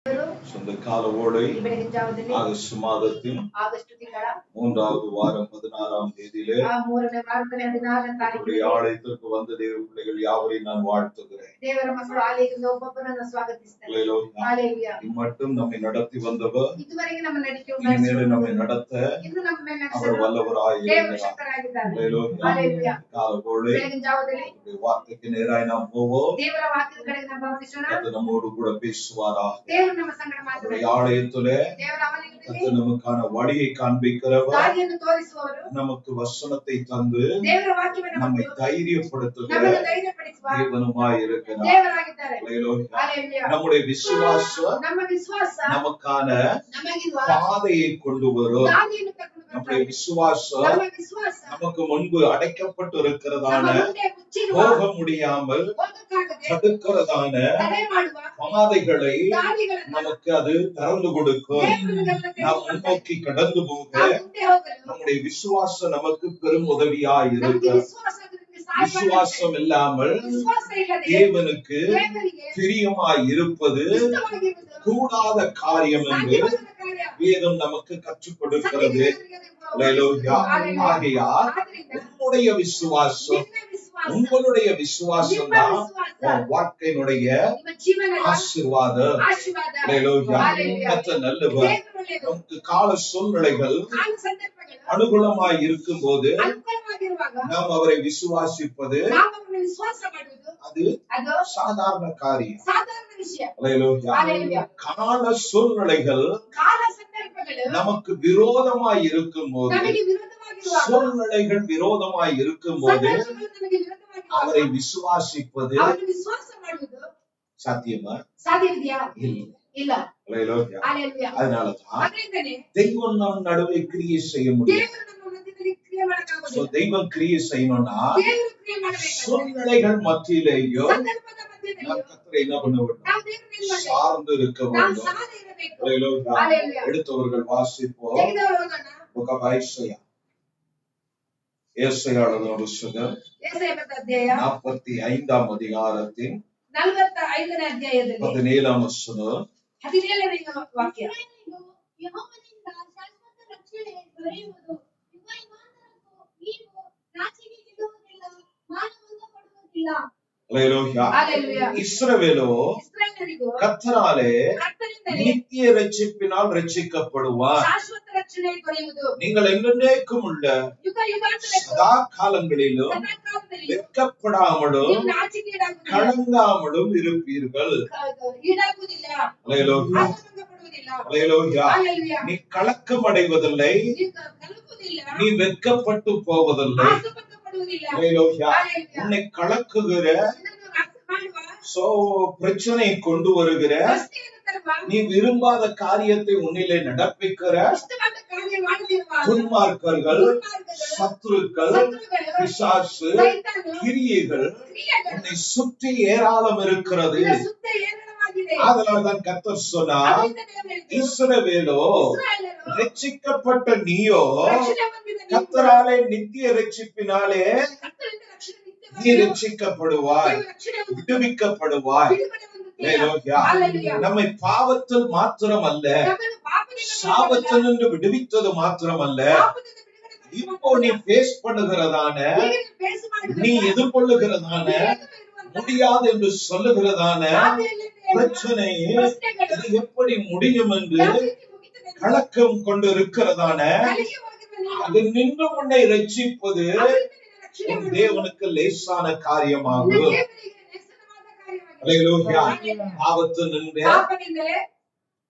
சொந்த கால ஓடை ಆಗಸ್ಟ್ ಮಾದத்தின் மூன்றாவது வாரம் 16ஆம் தேதியிலே ஆலயத்திற்கு வந்த தேவ பிள்ளைகள் யாவரையும் நான் வாழ்த்துகிறேன். இம்மட்டும் நம்மை நடத்தி வந்தவர் இனிமேலும் நம்மை நடத்த அவர் வல்லவராய் இருக்கிறார். காலவோடு வார்த்தைக்கு நேராய் நாம் போவோம். கர்த்தர் நம்மோடு கூட பேசுவாராக. ஆலயத்திலே கர்த்தர் நமக்கான வழியை காண்பிக்கிறவர், நமக்கு வசனத்தை தந்து நம்மை தைரியப்படுத்துகிற தேவனுமாய் இருக்கிறார். நம்முடைய விசுவாசம் நமக்கான பாதையை கொண்டு வரும். நம்முடைய விசுவாசம் நமக்கு முன்பு அடைக்கப்பட்டு இருக்கிறதான போக முடியாமல் தடுக்கிறதான பாதைகளை நமக்கு அது திறந்து கொடுக்கும். நாம் முன்னோக்கி கடந்து போக நம்முடைய விசுவாசம் நமக்கு பெரும் உதவியாய் இருக்கும். விசுவாசம் இல்லாமல் தேவனுக்கு பிரியமாய் இருப்பது கூடாத காரியம் என்று வேதம் நமக்கு கற்றுக் கொடுக்கிறது. ஆகையால் உன்னுடைய விசுவாசம், உங்களுடைய விசுவாசம் தான் வாழ்க்கையினுடைய ஆசீர்வாதம். நல்லவர். நமக்கு கால சூழ்நிலைகள் அனுகூலமாய் இருக்கும் போது நாம் அவரை விசுவாசிப்பது அது சாதாரண காரியம். கால சூழ்நிலைகள் நமக்கு விரோதமாய் இருக்கும் போது, சூழ்நிலைகள் விரோதமாய் இருக்கும் போது அவரை விசுவாசிப்பது சாத்தியமா? இல்ல. அதனாலதான் தெய்வம் நம் நடுவே கிரியை செய்ய முடியும். தெய்வம் கிரியை செய்யணும்னா சூழ்நிலைகள் மத்தியிலேயோ நாம் கர்த்தரை என்ன பண்ண வேண்டும்? சார்ந்து இருக்க வேண்டும். எடுத்தவர்கள் வாசிப்போம். ஏசாயாவின் புத்தகம் 45ஆம் அதிகாரத்தின் 17ஆம் வசனம். இஸ்ரவேலோ கர்த்தராலே நித்திய ரட்சிப்பினால் ரட்சிக்கப்படுவார். நீங்கள் என்றென்றைக்கும் உள்ள சதா காலங்களிலும் வெட்கப்படாமலும் கலங்காமலும் இருப்பீர்கள். நீ கலக்கம் அடைவதில்லை, நீ வெட்கப்பட்டு போவதில்லை. உன்னை கலக்குகிற பிரச்சனை கொண்டு வருகிற, நீ விரும்பாத காரியத்தை உன்னிலே நடப்பிக்கிற துன்மார்க்கர்கள், சத்துருக்கள், பிசாசு, கிரியைகள் உன்னை சுற்றி ஏராளம் இருக்கிறது. அதனால்தான் கர்த்தர் சொன்னார், இஸ்ரவேலோ ரட்சிக்கப்பட்ட நீயோ கர்த்தராலே நித்திய ரட்சிப்பினாலே நீ ரட்சிக்கப்படுவாய், விடுவிக்கப்படுவாய். நம்மை பாவத்தில் மாத்திரம் அல்ல, சாபத்தில் நின்று விடுவித்தது மாத்திரம் அல்ல, இப்போ நீ பேஸ் பண்ணுகிறதான, நீ எதிர்கொள்ளுகிறதான, முடியாது என்று சொல்லுகிறதான பிரச்சனை எப்படி முடியும் என்று கலக்கம் கொண்டு இருக்கிறதான, அது நின்று உன்னை ரட்சிப்பது உன் தேவனுக்கு லேசான காரியமாகும். ஆபத்து நின்று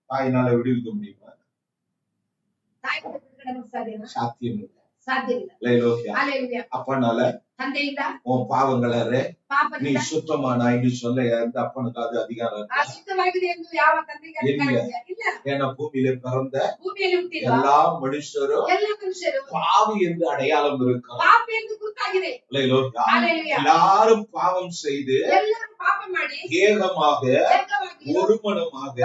தாயினால விடுவிக்க முடியுமா? சாத்தியம் இல்லை. அப்பனால உன் பாவங்களை நீ சுத்தமானாய்னு சொல்ல எந்த அப்பனுக்கு அது அதிகாரம்? ஏன்னா பூமியில பிறந்த எல்லா மனுஷரும் பாவி என்று அடையாளம் இருக்கும். எல்லாரும் பாவம் செய்து ஏகமாக ஒருமனமாக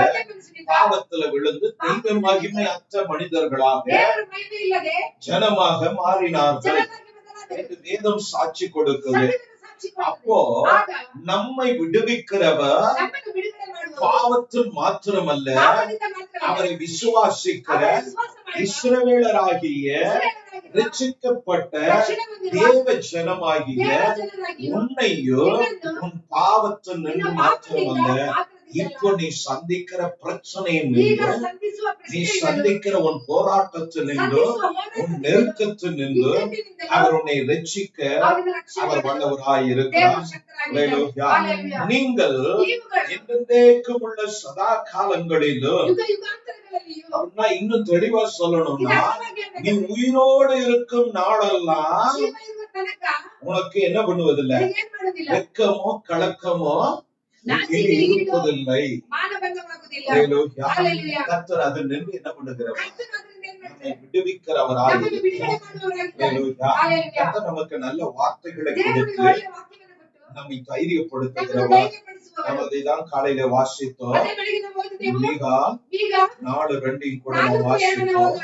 பாவத்துல விழுந்து தெய்வ மகிமை அற்ற மனிதர்களாக ஜனமாக மாறினார்கள் என்று வேதம் சாட்சி கொடுக்குது. அப்போ நம்மை விடுவிக்கிறவர் பாவத்தில் மாத்திரமல்ல, அவரை விசுவாசிக்கிற இஸ்ரவேலராகிய ரட்சிக்கப்பட்ட தேவ ஜனமாகிய உன்னையும் உன் பாவத்தில் நின்று மாத்திரமல்ல, இப்போ நீ சந்திக்கிற பிரச்சனையின் நின்று, நீ சந்திக்கிற உன் போராட்டத்தில் நின்று, உன் நெருக்கத்தில் நின்று அவர் உன்னை ரட்சிக்க அவர் வல்லவராய் இருக்கிறார். நீங்கள் என்றென்றைக்கும் உள்ள சதா காலங்களிலும், இன்னும் தெளிவா சொல்லணும்னா, நீ உயிரோடு இருக்கும் நாளெல்லாம் உனக்கு என்ன பண்ணுவதில்லை, வெட்கமோ கலக்கமோ இருப்பதில்லை. கர்த்தர் அது நின்று என்ன பண்ணுகிறவர், நம்மை விடுவிக்கிறவராய் கர்த்தர் நமக்கு நல்ல வார்த்தைகளை கொடுத்து நம்மை தைரியப்படுத்துகிறவர். நம்ம அதைதான் காலையில வாசித்தோம். மீகா 4:2 கூட நம்ம வாசித்தோம்.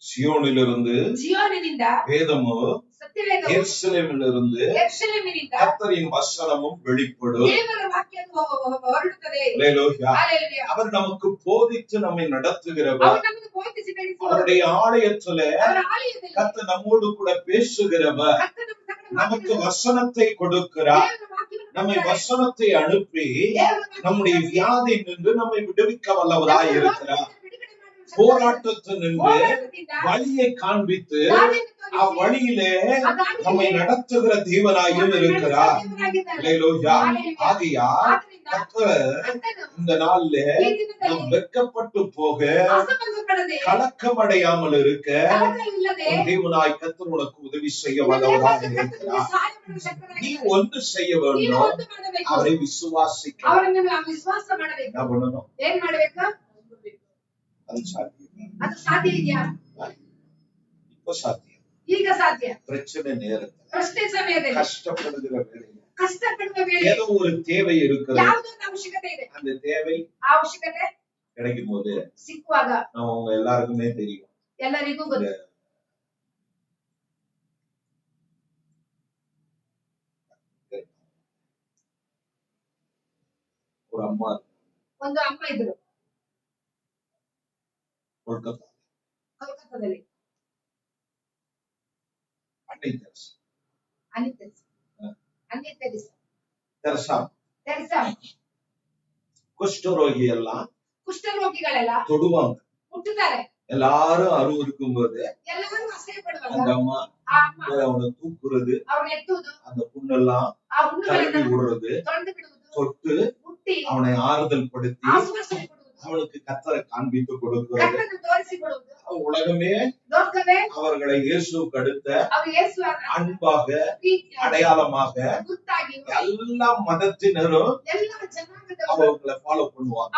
சியோனிலிருந்து வேதமோ, எருசலேமிலிருந்து கர்த்தரின் வசனமும் வெளிப்படும். அவர் நமக்கு போதித்து நம்மை நடத்துகிறவர். அவருடைய ஆலயத்துல கர்த்தர் நம்மோடு கூட பேசுகிறவர். நமக்கு வசனத்தை கொடுக்கிறார். நம்மை வசனத்தை அனுப்பி நம்முடைய வியாதி நின்று நம்மை விடுவிக்க வல்லவராய் இருக்கிறார். போராட்டத்தில் நின்று வழியை காண்பித்து அவ்வழியிலே நம்மை நடத்துகிற தேவனாயும் இருக்கிறார். ஆகையால் இந்த நாள்ல நாம் வெட்கப்பட்டு போக, கலக்கம் அடையாமல் இருக்க தேவனாய் கர்த்தர் உனக்கு உதவி செய்ய வல்லவராக இருக்கிறார். நீ ஒன்று செய்ய வேண்டும், அவரை விசுவாசிக்க. என்ன பண்ணணும்? அது சாத்தியம். இப்போ சாத்தியம். பிரச்சனை நேரத்தில், கஷ்டப்படுகிற வேளையில் ஏதோ ஒரு தேவை இருக்கிறது. அந்த தேவை கிடைக்கும் போது அவங்க எல்லாருக்குமே தெரியும். ஒரு அம்மா ಇದ್ರು ಕೋಲ್ಕತ್ತಾದಲ್ಲಿ ಕುಷ್ಠರೋಗಿಗಳೆಲ್ಲ ತೊಡುವಾಂಗ எல்லாரும் அருவருக்கும் போது அந்த அம்மா அவனை தூக்குறது, அந்த புண்ணெல்லாம் கழுவி விடுறது, தொட்டு அவனை ஆறுதல் படுத்தி அவனுக்கு கர்த்தரை காண்பித்து கொடுக்கிறது. உலகமே அவர்களை இயேசுவுக்கு அடுத்த அன்பாக, அடையாளமாக எல்லா மதத்தினரும் அவர்களை ஃபாலோ பண்ணுவாங்க.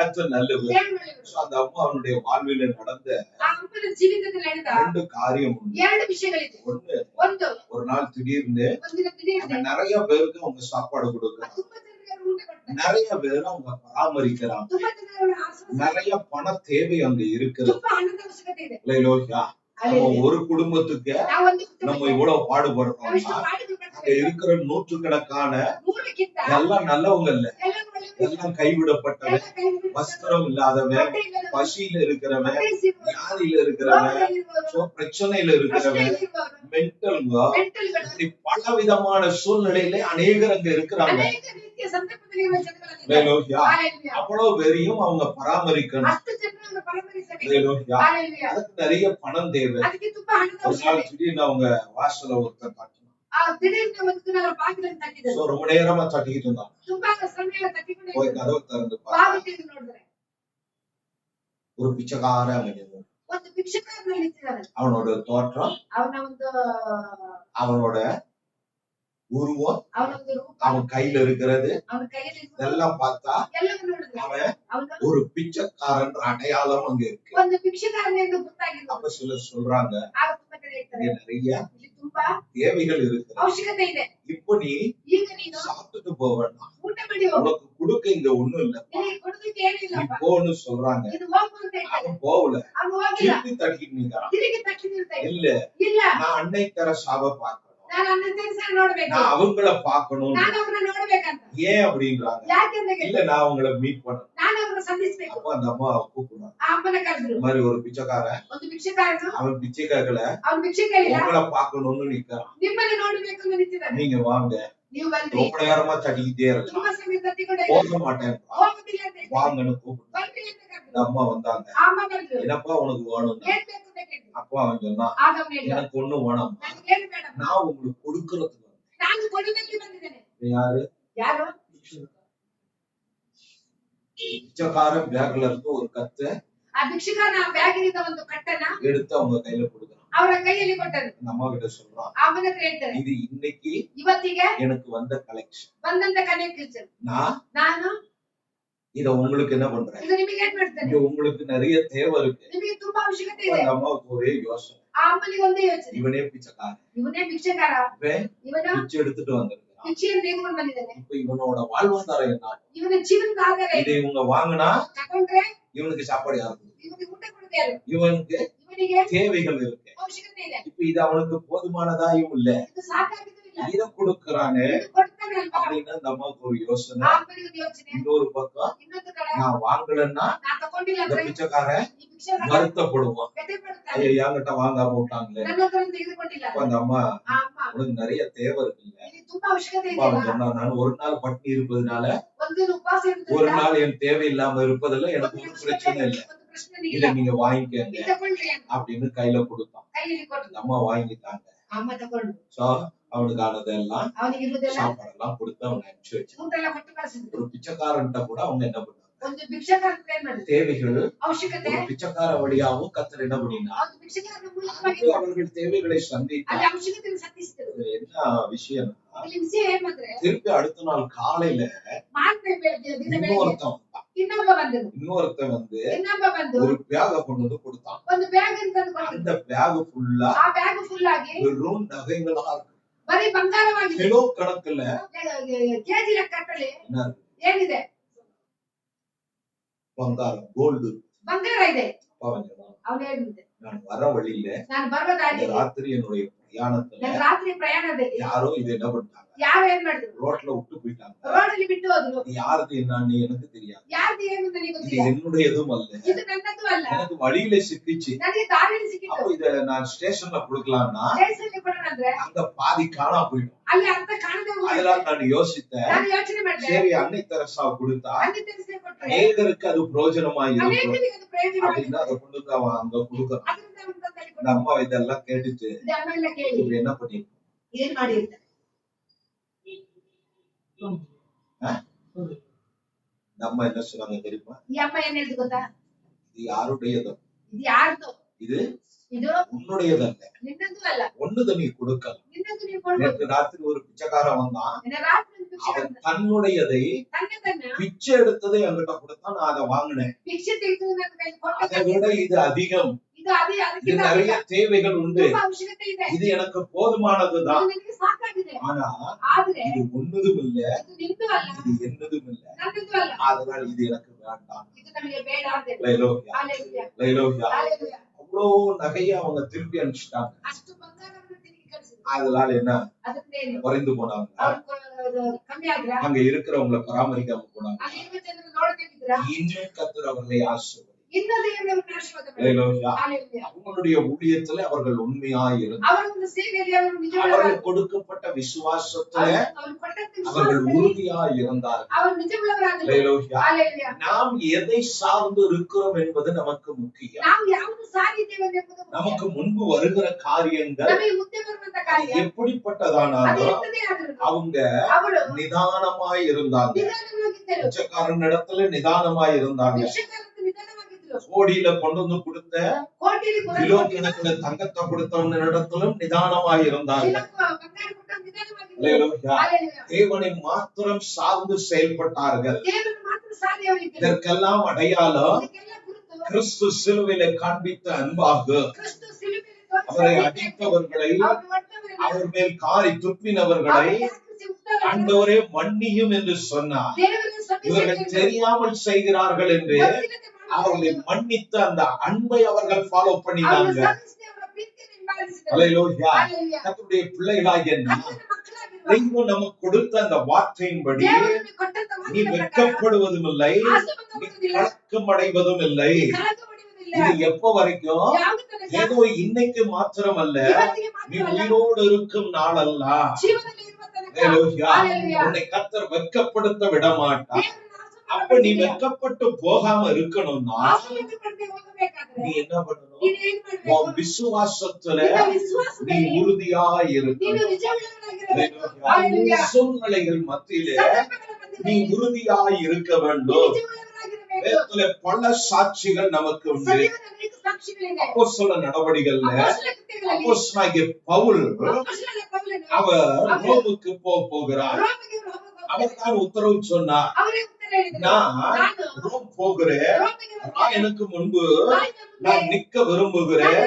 கர்த்தர் நல்லவர். அந்த அம்மா அவனுடைய வாழ்வில் நடந்த 2 காரியம் உண்டு. ஒண்ணு, ஒரு நாள் திடீர்னு நிறைய பேருக்கு அவங்க சாப்பாடு கொடுக்குறாங்க, நிறைய பேர் அவங்க பராமரிக்கிறாங்க, நிறைய பண தேவை அங்க இருக்கிறது. ஒரு குடும்பத்துக்கு நம்ம இவ்வளவு பாடுபடுறோம்னா, அங்க இருக்கிற நூற்றுக்கணக்கான எல்லாம் நல்லவங்க இல்ல, எல்லாம் கைவிடப்பட்டவன், வஸ்திரம் இல்லாதவன், பசியில இருக்கிறவன், வியாதியில இருக்கிறவன், பிரச்சனையில இருக்கிறவன், மென்டல்ங்க, இப்படி பல விதமான சூழ்நிலையில அநேகர் அங்க இருக்கிறாங்க. அவ்வளவு பேரையும் அவங்க பராமரிக்கணும். அதுக்கு நிறைய பணம் தேவை. ஒரு நாள் திடீர்னு அவங்க வாசல ஒருத்தர் ரொம்ப நேரமா தட்டிக்கிட்டு இருந்தான். போய் கதவை திறந்து ஒரு பிச்சைக்கார அவனோட தோற்றம் அவனோட உருவம், அவன் கையில இருக்கிறது இதெல்லாம் பார்த்தா அவன் ஒரு பிச்சைக்காரன் அடையாளம் அங்க இருக்கு. அப்ப சிலர் சொல்றாங்க நிறைய தேவைகள் இருக்கு, இப்ப நீ சாப்பிட்டுட்டு போவேன்னா உனக்கு கொடுக்க இங்க ஒண்ணும் இல்ல நீ போன்னு சொல்றாங்க. அவன் போகல, திருப்பி தட்டிட்டு இல்ல நான் அன்னை தெரசாவை பார்க்கணும், நான் அவங்கள பார்க்கணும். ஏன் அப்படின்றாங்க, இல்ல நான் அவங்கள மீட் பண்ணணும். அப்ப அந்த அம்மா கூப்பிடுறாங்க, மாதிரி ஒரு பிச்சைக்காரன் அவன் பிச்சை கேட்கல, உங்களை பார்க்கணும்னு நிக்கிறான், நீங்க வாங்க. ரொம்ப நேரமா தட்டிக்கிட்டே இருக்கலாம், போக மாட்டேன் வாங்கன்னு கூப்பிட்டு இந்த அம்மா வந்தாங்க. என்னப்பா உனக்கு வேணும்? அப்பா அவன் சொன்னான், எனக்கு ஒண்ணு வேணும், நான் உங்களுக்கு கொடுக்கறதுக்கு யாரு பிச்சைக்காரன் பேக்ல இருந்து ஒரு கத்தை எடுத்து அவங்க கையில கொடுக்குறான். ಅವರ ಕೈಯಲ್ಲಿ ಕೊಟ್ಟರು. ನಮ್ಮ கிட்ட சொல்றான், அவன ಹೇಳ್ತಾರೆ, இது இன்னைக்கு ಇವತ್ತಿಗೆ எனக்கு வந்த கலெக்ஷன் ಬಂದಂತ ಕಲೆಕ್ಷನ್, ನಾನು இத உங்களுக்கு என்ன பண்றேன், இது ನಿಮಗೆ ಏನು ಮಾಡ್ತೇನೆ, இது உங்களுக்கு நிறைய தேவை இருக்கு, ನಿಮಗೆ ತುಂಬಾ ಅವಶ್ಯಕತೆ ಇದೆ. அந்த அம்மாவுக்கு ஒரே யோசனை, ಆ ಅಮ್ಮನಿಗೆ ಒಂದೇ ಯೋಚನೆ, ಇವನೇ ಪಿಚ್ಚಕಾರ, ಇವನೇ ಭಿಕ್ಷೆಕಾರ, ಇವನು ಭಿಕ್ಷೆ எடுத்துட்டு வந்திருக்கான், ಭಿಕ್ಷೆಯನ್ನು ತೆಗೆದುಕೊಂಡು ಬಂದಿದ್ದಾನೆ. இப்போ இவனோட வாழ்வாதாரம் என்ன, ಇವನ ಜೀವನದ ಆಧಾರ இதை இவங்க வாங்குனா ತಗೊಂಡ್ರೆ இவனுக்கு சாப்பாடு யாரு, இவனுக்கு ಊಟ ಕೊಡೋದು ಯಾರು, இவனுக்கு தேவைகள் இருக்கு. இப்ப இது அவனுக்கு போதுமானதாயும் இல்ல, இத கொடுக்கறானே அப்படின்னு அந்த அம்மாவுக்கு ஒரு யோசனை. இன்னொரு பக்கம் நான் வாங்கலன்னா இந்த பிச்சைக்காரன் வருத்தப்படுவான், ஐயா என்கிட்ட வாங்காம விட்டாங்களே. அந்த அம்மா உனக்கு நிறைய தேவை இருக்குல்ல, சொன்னா நான் ஒரு நாள் பட்டினி இருப்பதுனால ஒரு நாள் என் தேவை இல்லாம இருப்பதில்ல, எனக்கு ஒரு பிரச்சனை இல்லை, இத நீங்க வாங்கிக்கங்க அப்படின்னு கையில கொடுத்தான். அம்மா வாங்கிட்டாங்க. அவனுக்கு ஆனதெல்லாம் சாப்பாடெல்லாம் கொடுத்து அவங்க அனுப்பிச்சு வச்சு, ஒரு பிச்சைக்காரன்ட்ட கூட அவங்க என்ன பண்ணாங்க, தேவைகள் ஒரு பிச்சைக்கார வழியாவும் கத்தர் என்ன பண்ணினா அவர்கள் தேவைகளை சந்தித்தார். என்ன விஷயம், திருப்பி அடுத்த நாள் காலையில இன்னொருத்தன் வந்து ஒரு பேக கொண்டு வந்து கொடுத்தான். அந்த பேக் ஃபுல்லா வெறும் நகைகளா இருக்கு, கிலோ கணக்குல ಏನಿದೆ ಬಂಗಾರ ಗೋಲ್ಡ್ ಬಂಗಾರ ಇದೆ. நான் வர வழியில ராத்திரி என்னுடைய பிரயாணத்துல யாரோ இது என்ன பண்ணிட்டாங்க, ரோட்ல விட்டு போயிட்டாங்க, யாருக்கு என்னன்னு எனக்கு தெரியாது, இது என்னுடையதும் அல்ல, எனக்கு வழியில சிக்கிச்சு. அப்போ இத நான் ஸ்டேஷன்ல கொடுக்கலாம்னா அங்க பாதி காணா போயிடும். அதெல்லாம் நான் யோசித்தேன், சரி அன்னை தெரசா கொடுத்தா அநேகருக்கு அது பிரயோஜனமா இருக்கும் அப்படின்னு அதை கொண்டு அவன் அங்க கொடுக்கறான். இந்த அம்மா இதெல்லாம் கேட்டுச்சு, என்ன பண்ணிருக்கோம், நம்ம என்ன சொன்னாங்க தெரியுமா, இது யாருடையதோ, இது உன்னுடையதல்ல, ஒண்ணுத நீ கொடுக்கலாம். நேற்று ராத்திரி ஒரு பிச்சைக்காரன் வந்தான், அவன் தன்னுடையதை பிச்சை எடுத்ததை என்கிட்ட கொடுத்தான், நான் அதை வாங்கினேன், அதை விட இது அதிகம், இது நிறைய தேவைகள் உண்டு, இது எனக்கு போதுமானதுதான், ஆனா இது ஒண்ணுதும் இல்ல, இது என்னதும் இல்ல, அதனால இது எனக்கு வேண்டாம். அவ்வளோ நகைய அவங்க திருப்பி அனுப்பிச்சிட்டாங்க. அதனால என்ன குறைந்து போனாங்க, அங்க இருக்கிறவங்களை பராமரிக்காம போனாங்க. இன்னும் கர்த்தர் அவர்களை ஆசீர்வதித்தார். அவங்களுடைய ஊழியத்துல அவர்கள் உண்மையாய் இருந்தார்கள், அவர்கள் கொடுக்கப்பட்ட விசுவாசத்துல அவர்கள் உறுதியாய் இருந்தார்கள். நாம் எதை சார்ந்து இருக்கிறோம் என்பது நமக்கு முக்கியம். நமக்கு முன்பு வருகிற காரியங்கள் எப்படிப்பட்டதானாலும் அவங்க நிதானமாய் இருந்தாங்க, பிச்சைக்காரன் இடத்துல நிதானமாய் இருந்தாங்க, கோடியில கொண்டு வந்து கொடுத்த கிலோ கணக்குல தங்கத்தை கொடுத்தவன் இடத்திலும் நிதானமாய் இருந்தார்கள். தேவனை மாத்திரம் சார்ந்து செயல்பட்டார்கள். இதற்கெல்லாம் அடையாளம் கிறிஸ்து சிலுவையிலே காண்பித்த அன்பாக அவரை அடித்தவர்களை, அவர் மேல் காரி துப்பினவர்களை ஆண்டவரே மன்னியும் என்று சொன்னார். இவர்கள் தெரியாமல் செய்கிறார்கள் என்று அவர்களை மன்னித்த அந்த அன்பை அவர்கள் ஃபாலோ பண்ணினாங்க. அல்லேலூயா. கர்த்தருடைய பிள்ளைகளாகிய தெய்வம் நமக்கு கொடுத்த அந்த வார்த்தையின்படி நீ வெட்கப்படுவதும் இல்லை, நீ கலக்கம் அடைவதும் இல்லை. இது எப்ப வரைக்கும்? ஏதோ இன்னைக்கு மாத்திரம் அல்ல, நீ உயிரோடு இருக்கும் நாள் அல்ல. உன்னை கர்த்தர் வெட்கப்படுத்த விட மாட்டார். அப்ப நீ வெட்கப்பட்டு போகாம இருக்கணும்னா நீ என்ன பண்ணணும்? உன் விசுவாசத்துல நீ உறுதியாக இருக்கணும். சூழ்நிலைகள் மத்தியிலே நீ உறுதியாக இருக்க வேண்டும். வேதத்துல பல சாட்சிகள் நமக்கு உண்டு. அப்போஸ்தல நடவடிக்கைகள்ல அப்போஸ்தலனாகிய பவுல் அவர் ரோமுக்கு போகிறார். அவர் தான் உத்தரவு சொன்னார், நான் ரோம் போகிறேன், எனக்கு முன்பு நான் நிற்க விரும்புகிறேன்,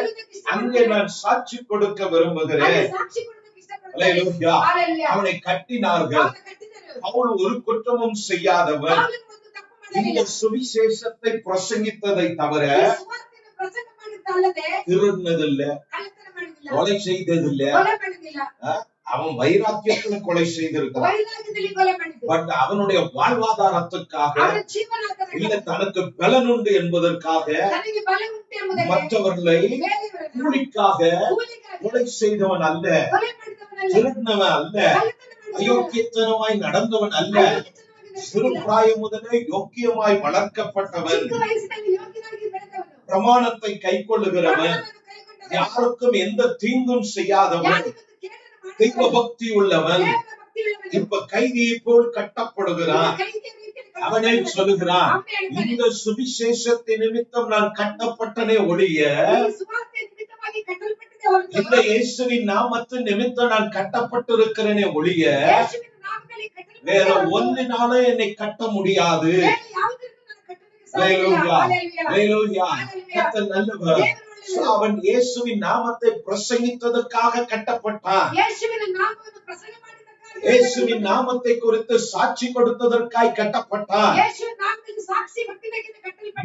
அங்கே நான் சாட்சி கொடுக்க விரும்புகிறேன். அவனை கட்டினார்கள். பவுல் ஒரு குற்றமும் செய்யாதவன். இந்த சுவிசேஷத்தை பிரசங்கித்ததை தவிர திருடினதில்லை, கொலை செய்ததில்லை. அவன் வைராக்கியத்துல கொலை செய்திருக்கிறான். பட் அவனுடைய வாழ்வாதாரத்துக்காக இல்ல தனக்கு பலன் உண்டு என்பதற்காக மற்றவர்களை கூலிக்காக கொலை செய்தவன் அல்ல, திருடினவன் அல்ல, அயோக்கியத்தனமாய் நடந்தவன் அல்ல. சிறு பிராயம் முதலே யோக்கியமாய் வளர்க்கப்பட்டவன், பிரமாணத்தை கை கொள்ளுகிறவன், யாருக்கும் எந்த தீங்கும் செய்யாதவன், தெய்வ பக்தி உள்ளவன். இப்ப கைதியை போல் கட்டப்படுகிறான். அவனே சொல்லுகிறான், இந்த சுவிசேஷத்தை நிமித்தம் நான் கட்டப்பட்டனே ஒழிய இந்த இயேசுவின் நாமத்தின் நிமித்தம் நான் கட்டப்பட்டிருக்கிறேனே ஒழிய வேற ஒன்றினால என்னை கட்ட முடியாது. நல்லவர். அவன் இயேசுவின் நாமத்தை பிரசங்கித்ததற்காக கட்டப்பட்டான். இயேசுவின் நாமத்தை குறித்து சாட்சி கொடுத்ததற்காய் கட்டப்பட்டான்.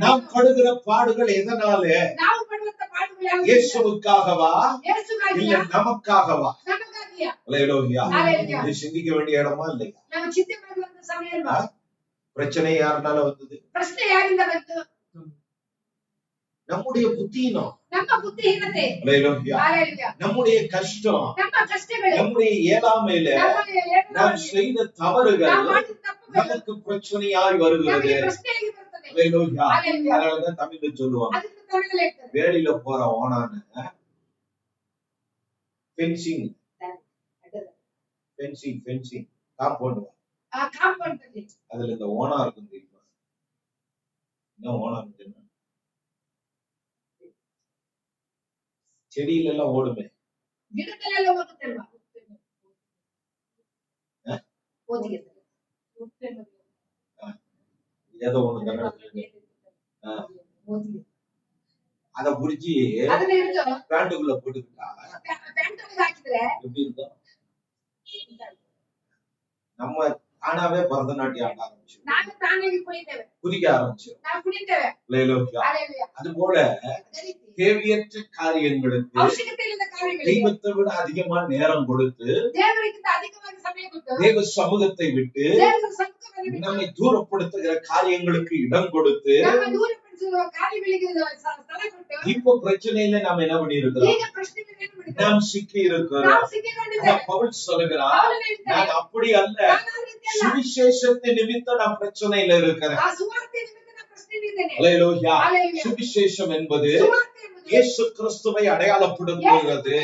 நாம் படுகிற பாடுகள் எதனால? இயேசுவுக்காகவா இல்ல நமக்காகவா? சிந்திக்க வேண்டிய இடமா இல்லையா? பிரச்சனை யாருனால வந்தது? நம்முடைய புத்தியினம், நம்முடைய கஷ்டம், நம்முடைய இயலாமையில நாம் செய்த தவறுகள் நமக்கு பிரச்சனையாய் வருகிறது. அதனாலதான் தமிழ்ல சொல்லுவாங்க, வேலையில போற ஓனான்னு ஃபென்சிங் ஃபென்சிங் ஃபென்சிங் காம்பவுண்ட், அதுல இந்த ஓனா இருக்கும் தெரியுமா? என்ன ஓனா தெரியுமா? செடியில எல்லாம் ஓடுமே, ஏதோ ஒண்ணு அத புடிச்சு பேண்டுக்குள்ள போட்டுக்கிட்டா எப்படி இருக்கும்? நம்ம தானாவே பரதநாட்டியம் ஆட ஆரம்பிச்சோம், குதிக்க ஆரம்பிச்சோம். அது போல தேவையற்ற காரியங்களுக்கு தெய்வத்தை விட அதிகமா நேரம் கொடுத்து தேவ சமூகத்தை விட்டு நம்மை தூரப்படுத்துகிற காரியங்களுக்கு இடம் கொடுத்து இப்ப பிரச்சனையில நாம் என்ன பண்ணி இருக்கிறோம்? நாம் சிக்கி இருக்கிறோம். பவுல் சொல்லுகிறார், நான் அப்படி அல்ல, சுவிசேஷத்தை நிமித்தம் நான் பிரச்சனையில இருக்கிறேன். சுவிசேஷம் என்பது இயேசு கிறிஸ்துவை அடையாளப்படுத்துகிறது.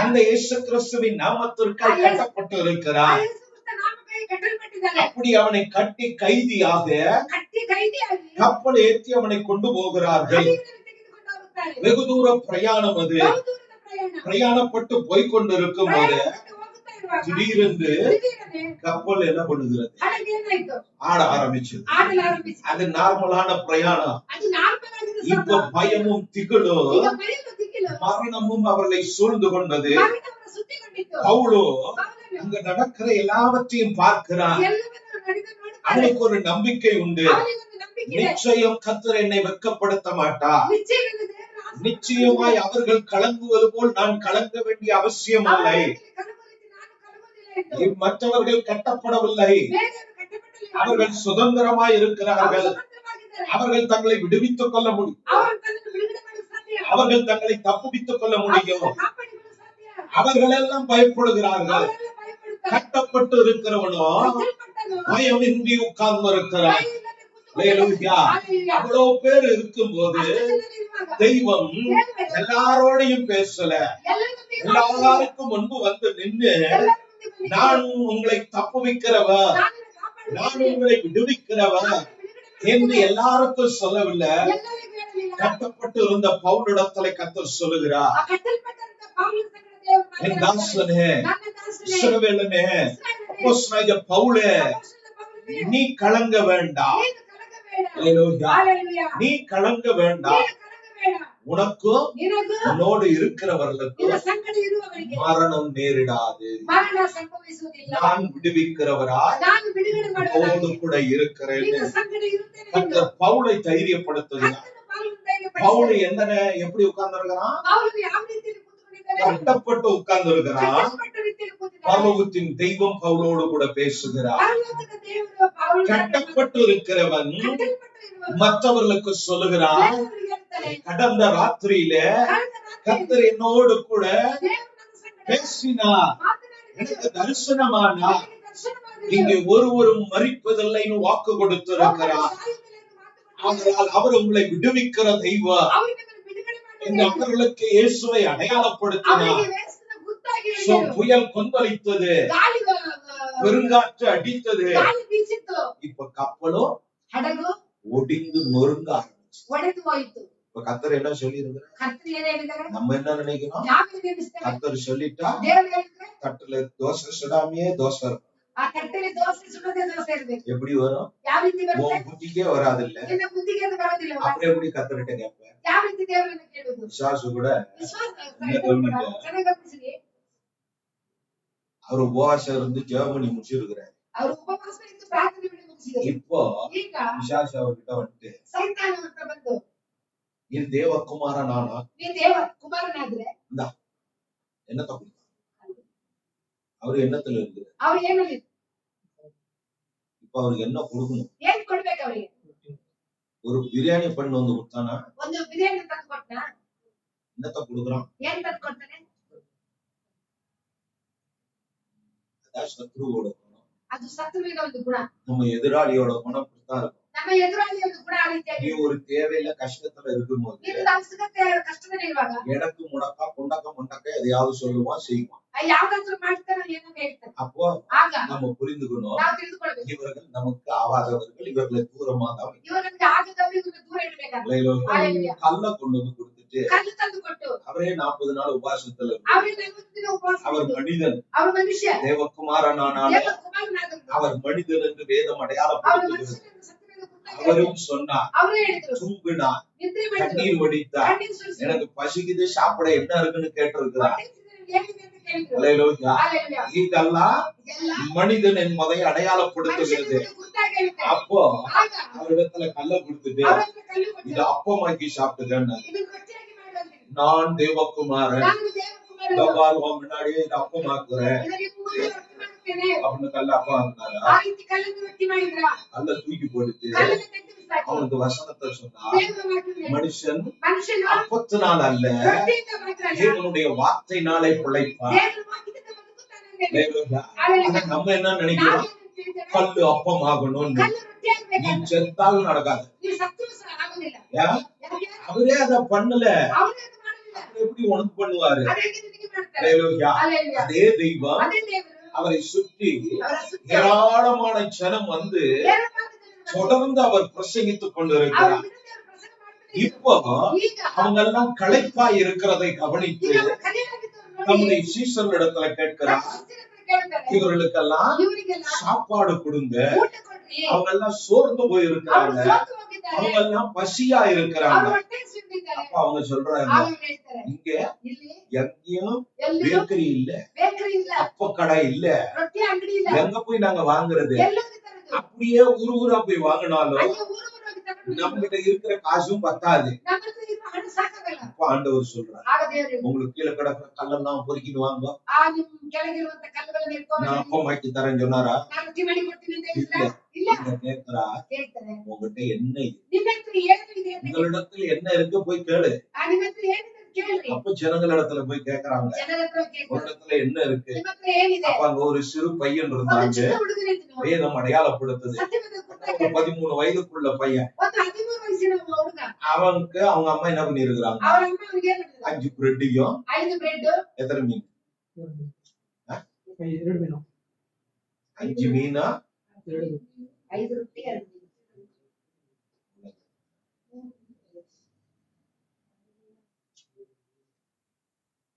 அந்த இயேசு கிறிஸ்துவின் நாமத்திற்காக கட்டப்பட்டு இருக்கிறார். அப்படி அவனை கட்டி கைதியாக கப்பல் ஏற்றி அவனை கொண்டு போகிறார்கள். வெகு தூர பிரயாணம். அது பிரயாணப்பட்டு போய்கொண்டிருக்கும் போது திடீரென்று கப்பல் என்ன பண்ணுகிறது? ஆட ஆரம்பிச்சது. அது நார்மலான பிரயாணம். இப்ப பயமும் திகிலும் மரணமும் அவர்களை சூழ்ந்து கொண்டது. பவுலோ அங்க நடக்கிற எல்லாவற்றையும் பார்க்கிறான். அவனுக்கு ஒரு நம்பிக்கை உண்டு. நிச்சயம் கர்த்தர் என்னை வெட்கப்படுத்த மாட்டார். நிச்சயமாய் அவர்கள் கலங்குவது போல் நான் கலங்க வேண்டிய அவசியம் இல்லை. மற்றவர்கள் கட்டப்படவில்லை, அவர்கள் சுதந்திரமாய் இருக்கிறார்கள். அவர்கள் தங்களை விடுவித்துக் கொள்ள முடியும், அவர்கள் தங்களை தப்புவித்துக் கொள்ள முடியும். அவர்கள் எல்லாம் பயப்படுகிறார்கள். கட்டப்பட்டு இருக்கிறவனோ பயமின்றி உட்கார்ந்து இருக்கிறான். அவ்வளவு பேர் இருக்கும் போது தெய்வம் எல்லாரோடையும் பேசல. எல்லாருக்கும் முன்பு வந்து நின்று நான் உங்களை தப்புவிக்கிறவர், நான் உங்களை விடுவிக்கிறவர் என்று எல்லாருக்கும் சொல்லவில்லை. கட்டப்பட்டு இருந்த பவுலிடத்திலே கர்த்தர் சொல்லுகிறார், என் தாசனே, இஸ்ரவேலனே, அப்போஸ்தலனாகிய பவுலே, நீ கலங்க வேண்டாம். நீ கலங்க வேண்டாம். உனக்கும் உன்னோடு இருக்கிறவர்களுக்கும் மரணம் நேரிடாது. நான் விடுவிக்கிறவராய் உன்னோடு கூட இருக்கிறேன். கர்த்தர் பவுலை தைரியப்படுத்துகிறார். பவுல் என்ன எப்படி உட்கார்ந்து இருக்கிறான்? கட்டப்பட்டு உட்கார்ந்து இருக்கிறான். பரலோகத்தின் தெய்வம் பவுலோடு கூட பேசுகிறார். கட்டப்பட்டு இருக்கிறவன் மற்றவர்களுக்கு சொல்லுகிறான், கடந்த ராத்திரியில கர்த்தர் என்னோடு கூட பேசினார், எனக்கு தரிசனமானார். இங்கே ஒருவரும் மரிப்பதில்லைன்னு வாக்கு கொடுத்திருக்கிறார். ஆனால் அவர் உங்களை விடுவிக்கிற தெய்வம். இந்த அவர்களுக்கு இயேசுவை அடையாளப்படுத்தினார். புயல் கொந்தளித்தது, பெருங்காற்று அடித்தது. இப்ப கப்பலும் ஒடிந்து நொறுங்க ஆரம்பிச்சு. இப்ப கர்த்தர் என்ன சொல்லி இருக்கிறார்? நம்ம என்ன நினைக்கிறோம்? கர்த்தர் சொல்லிட்டா தட்டுல தோசை சுடாமையே தோசை இருக்கும். எப்படி வரும்? புத்திக்கே வராது இல்ல. அப்புறம் எப்படி கர்த்தர்கிட்ட கேட்பேன்? விசுவாசு கூட அவர் உபவாசம் இருந்து ஜெபம் முடிச்சிருக்கிறார். இப்போ விசுவாசு அவர்கிட்ட வந்துட்டு, நீ தேவகுமாரனானா என்னத்த அவரு எண்ணத்துல இருக்கு. இப்ப அவருக்கு என்ன கொடுக்கணும்? ஒரு பிரியாணி பண்ணு வந்து கொடுத்தானா என்னத்த கொடுக்குறான்? அதான் சத்ருவோட குணம். நம்ம எதிராளியோட குணம் இப்படித்தான் இருக்கும். நீ ஒரு தேவையில்ல கஷ்டத்துல இருக்கும்போது எனக்கு முடக்கா முண்டக்க எதையாவது சொல்லுவான், செய்வான். அப்போ நம்ம புரிந்துக்கணும், இவர்கள் நமக்கு ஆவாதவர்கள், இவர்களை தூரமா தான் கல்ல கொண்டு வந்து கொடுத்துட்டு அவரே 40 நாள் உபாசத்துல அவர் மனிதன், தேவகுமாரனானால அவர் மனிதன் என்று வேதம் அடையாளப்படுத்துகிறது. அவரும் சொன்னார், தூங்கினார், கண்ணீர் வடித்தார், எனக்கு பசிக்குது, சாப்பிட என்ன இருக்குன்னு கேட்டிருக்கிறார். இதெல்லாம் மனிதன் என்பதை அடையாளப்படுத்துகிறது. அப்போ அவரிடத்துல கல்ல கொடுத்துட்டு இத அப்பமாக்கி சாப்பிட்டுக்கன்னு, நான் தேவகுமாரன் முன்னாடியே இதை அப்பமாக்குறேன் அப்படின்னு கல்ல அப்பா இருந்தாரா? கல்ல தூக்கி போட்டுட்டு அவனுக்கு வசனத்தை சொன்னா, மனுஷன் அப்பத்தினால் அல்ல தேவனுடைய வார்த்தையினாலே பிழைப்பார். நம்ம என்ன நினைக்கிறோம்? கல்லு அப்பமாகணும்னு. நீ செத்தால் நடக்காது. அவரே அத பண்ணல, எப்படி உனக்கு பண்ணுவாரு? அதே தெய்வம் அவரை சுற்றி ஏராளமான ஜனம் வந்து தொடர்ந்து அவர் பிரசங்கித்துக் கொண்டிருக்கிறார். இப்போ அவங்க எல்லாம் களைப்பா இருக்கிறதை கவனித்து தம்முடைய சீஷர்களிடத்துல கேட்கிறார், இவர்களுக்கெல்லாம் சாப்பாடு கொடுங்க, அவங்க எல்லாம் சோர்ந்து போயிருக்கிறாங்க, அவங்க எல்லாம் பசியா இருக்கிறாங்க. அப்ப அவங்க சொல்றாங்க, இங்க எங்கேயும் பேக்கரி இல்ல, அப்ப கடை இல்ல, எங்க போய் நாங்க வாங்குறது? அப்படியே ஊரா போய் வாங்கினாலும் நம்ம கிட்ட இருக்கிற காசும் பத்தாது. அப்ப ஆண்டவர் சொல்றாரு, உங்களுக்கு கீழே கிடக்கிற கல்லெல்லாம் பொறுக்கிட்டு வாங்க, நான் அப்ப மாட்டி தரேன்னு சொன்னாரா? கேட்கிறா, உங்ககிட்ட என்ன, உங்களிடத்துல என்ன இருக்கு போய் கேளு. அப்ப ஜனங்களிடத்துல போய் கேக்குறாங்க, உங்களிடத்துல என்ன இருக்கு? அப்ப அங்க ஒரு சிறு பையன் இருந்தாங்க, வேதம் அடையாளப்படுத்துது, 13 வயதுக்குள்ள பையன். அவனுக்கு அவங்க அம்மா என்ன பண்ணி இருக்கிறாங்க, 5 பிரெட்டையும் எத்தனை மீன், 5 மீனா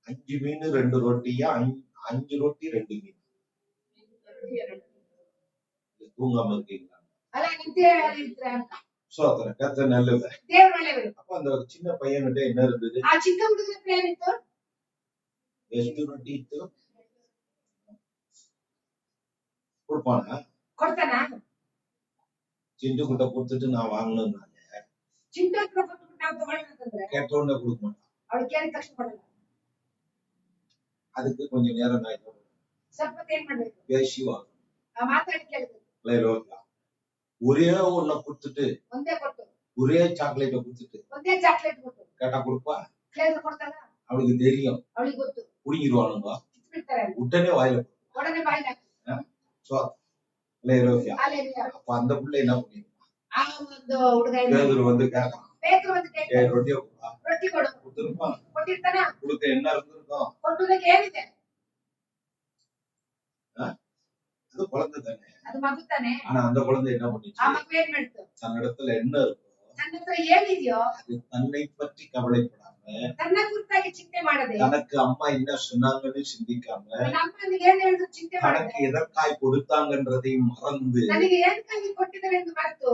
5 மீன் 2 ரொட்டியா, 5 ரொட்டி 2 மீன். தூங்காம இருக்கீங்களா? சோதனை கத்த நல்லது. அப்ப அந்த சின்ன பையன்கிட்ட என்ன இருந்தது? ಎಷ್ಟು ರೊಟ್ಟಿ ಇತ್ತು? கொடுப்பானா? சிண்டு கிட்ட கொடுத்துட்டு நான் வாங்கணும், கேட்ட உடனே கொடுக்க மாட்டான். அதுக்கு கொஞ்சம் நேரம் பேசி ஒரே ஒன்ன கொடுத்துட்டு ஒரே சாக்லேட்ட கொடுத்துட்டு கேட்டா கொடுப்பா? அவளுக்கு தெரியும், குடிங்கிடுவானுங்க, உடனே வாயில. அப்ப அந்த பிள்ளை என்ன பண்ணிருப்பான், பேதுரு வந்து கேட்கறான், ரொட்டியை கொடுத்துருப்பான், கொடுக்க என்ன இருந்திருக்கும்? அது குழந்தை தானே. ஆனா அந்த குழந்தை என்ன பண்ணிச்சு, தன்னிடத்துல என்ன இருக்கோ அது தன்னை பற்றி கவலைப்படாம, தனக்கு அம்மா என்ன சொன்னாங்கன்னு சிந்திக்காம, தனக்கு எதற்காய் கொடுத்தாங்கன்றதையும் மறந்து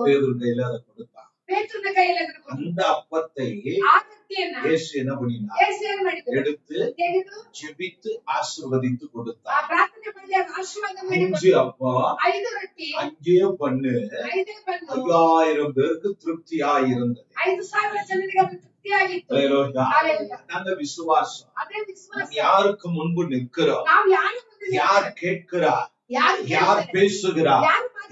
பேதுரு கையில அதை கொடுத்தான். அந்த அப்பத்தை இயேசு என்ன பண்ணினார், எடுத்து ஜெபித்து ஆசீர்வதித்து கொடுத்தார். 5 அப்பா 5 பண்ணு 5000 பேருக்கு திருப்தியா இருந்தது. நாங்க விசுவாசம், யாருக்கு முன்பு நிற்கிறோம், யார் கேட்கிறார், யார் பேசுகிறார்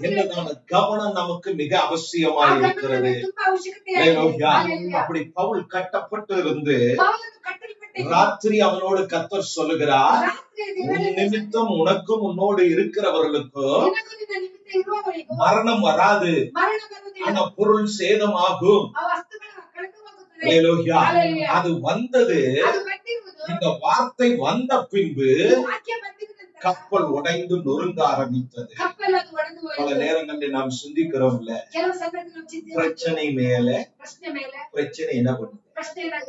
என்பதான கவனம் நமக்கு மிக அவசியமாக இருக்கிறது. அப்படி பவுல் கட்டப்பட்டு இருந்து ராத்திரி அவனோடு கர்த்தர் சொல்லுகிறார், உன் நிமித்தம் உனக்கும் உன்னோடு இருக்கிறவர்களுக்கும் மரணம் வராது, ஆனா பொருள் சேதமாகும். அது வந்தது, இந்த வார்த்தை வந்த பின்பு கப்பல் உடைந்து நொறுங்க ஆரம்பித்தது. பல நேரங்களில் நாம் சிந்திக்கிறோம்ல, பிரச்சனை மேல பிரச்சனை என்ன பண்ணுது,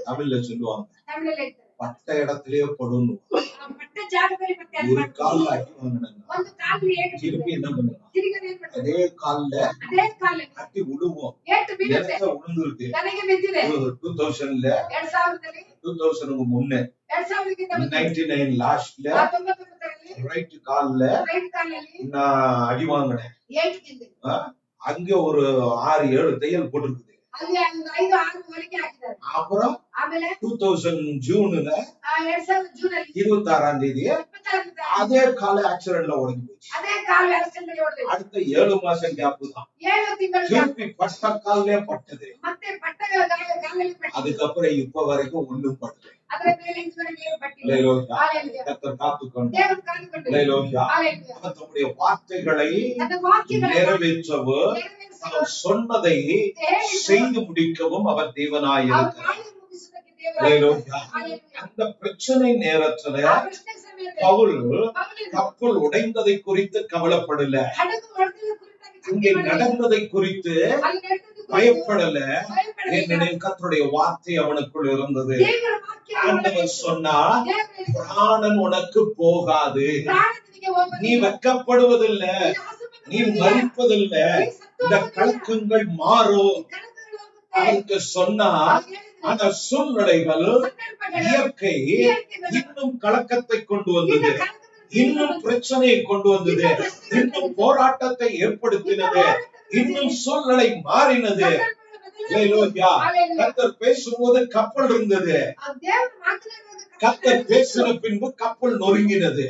தமிழ்ல சொல்லுவாங்க பட்ட இடத்திலேயே படணும். ஒரு கால் அடி வாங்கினாங்க, திருப்பி என்ன பண்ணுவோம், அதே கால்ல அட்டி விடுவோம், விழுந்துருக்கு. 2000க்கு முன்ன 99 லாஸ்ட்ல ரைட் கால்ல நான் அடி வாங்கினேன். அங்க ஒரு 6-7 தையல் போட்டிருக்குது. அப்புறம் 2000 ஜூன்ல 26ஆம் தேதி அதே கால ஆக்சிடென்ட்ல உடைஞ்சு போச்சு. அடுத்த 7 மாசம் கேப் தான், திருப்பி பட்ட காலே பட்டது. அதுக்கப்புறம் இப்ப வரைக்கும் ஒண்ணும் பட்டது. தம்முடைய வார்த்தைகளை நிறைவேற்றவும் சொன்னதை செய்து முடிக்கவும் அவர் தேவனாயிருக்கிறார். Hallelujah. அந்த பிரச்சனை நேரத்துல பவுல் கப்பல் உடைந்ததை குறித்து கவலைப்படல, அங்கே நடந்ததை குறித்து பயப்படல. ஏனெனில் கர்த்தருடைய வார்த்தை அவனுக்குள் இருந்தது. ஆண்டவர் சொன்னார், பிராணன் உனக்கு போகாது, நீ வெட்கப்படுவதில்லை, நீ மரிப்பதில்லை, இந்த கலக்கங்கள் மாறும். அவருக்கு சொன்னார். ஆனா சூழ்நிலைகள், இயற்கை இன்னும் கலக்கத்தை கொண்டு வந்தது, இன்னும் பிரச்சனையை கொண்டு வந்தது, இன்னும் போராட்டத்தை ஏற்படுத்தினது, இன்னும் சூழ்நிலை மாறினது. கர்த்தர் பேசும்போது கப்பல் இருந்தது, கர்த்தர் பேசின பின்பு கப்பல் நொறுங்கினது.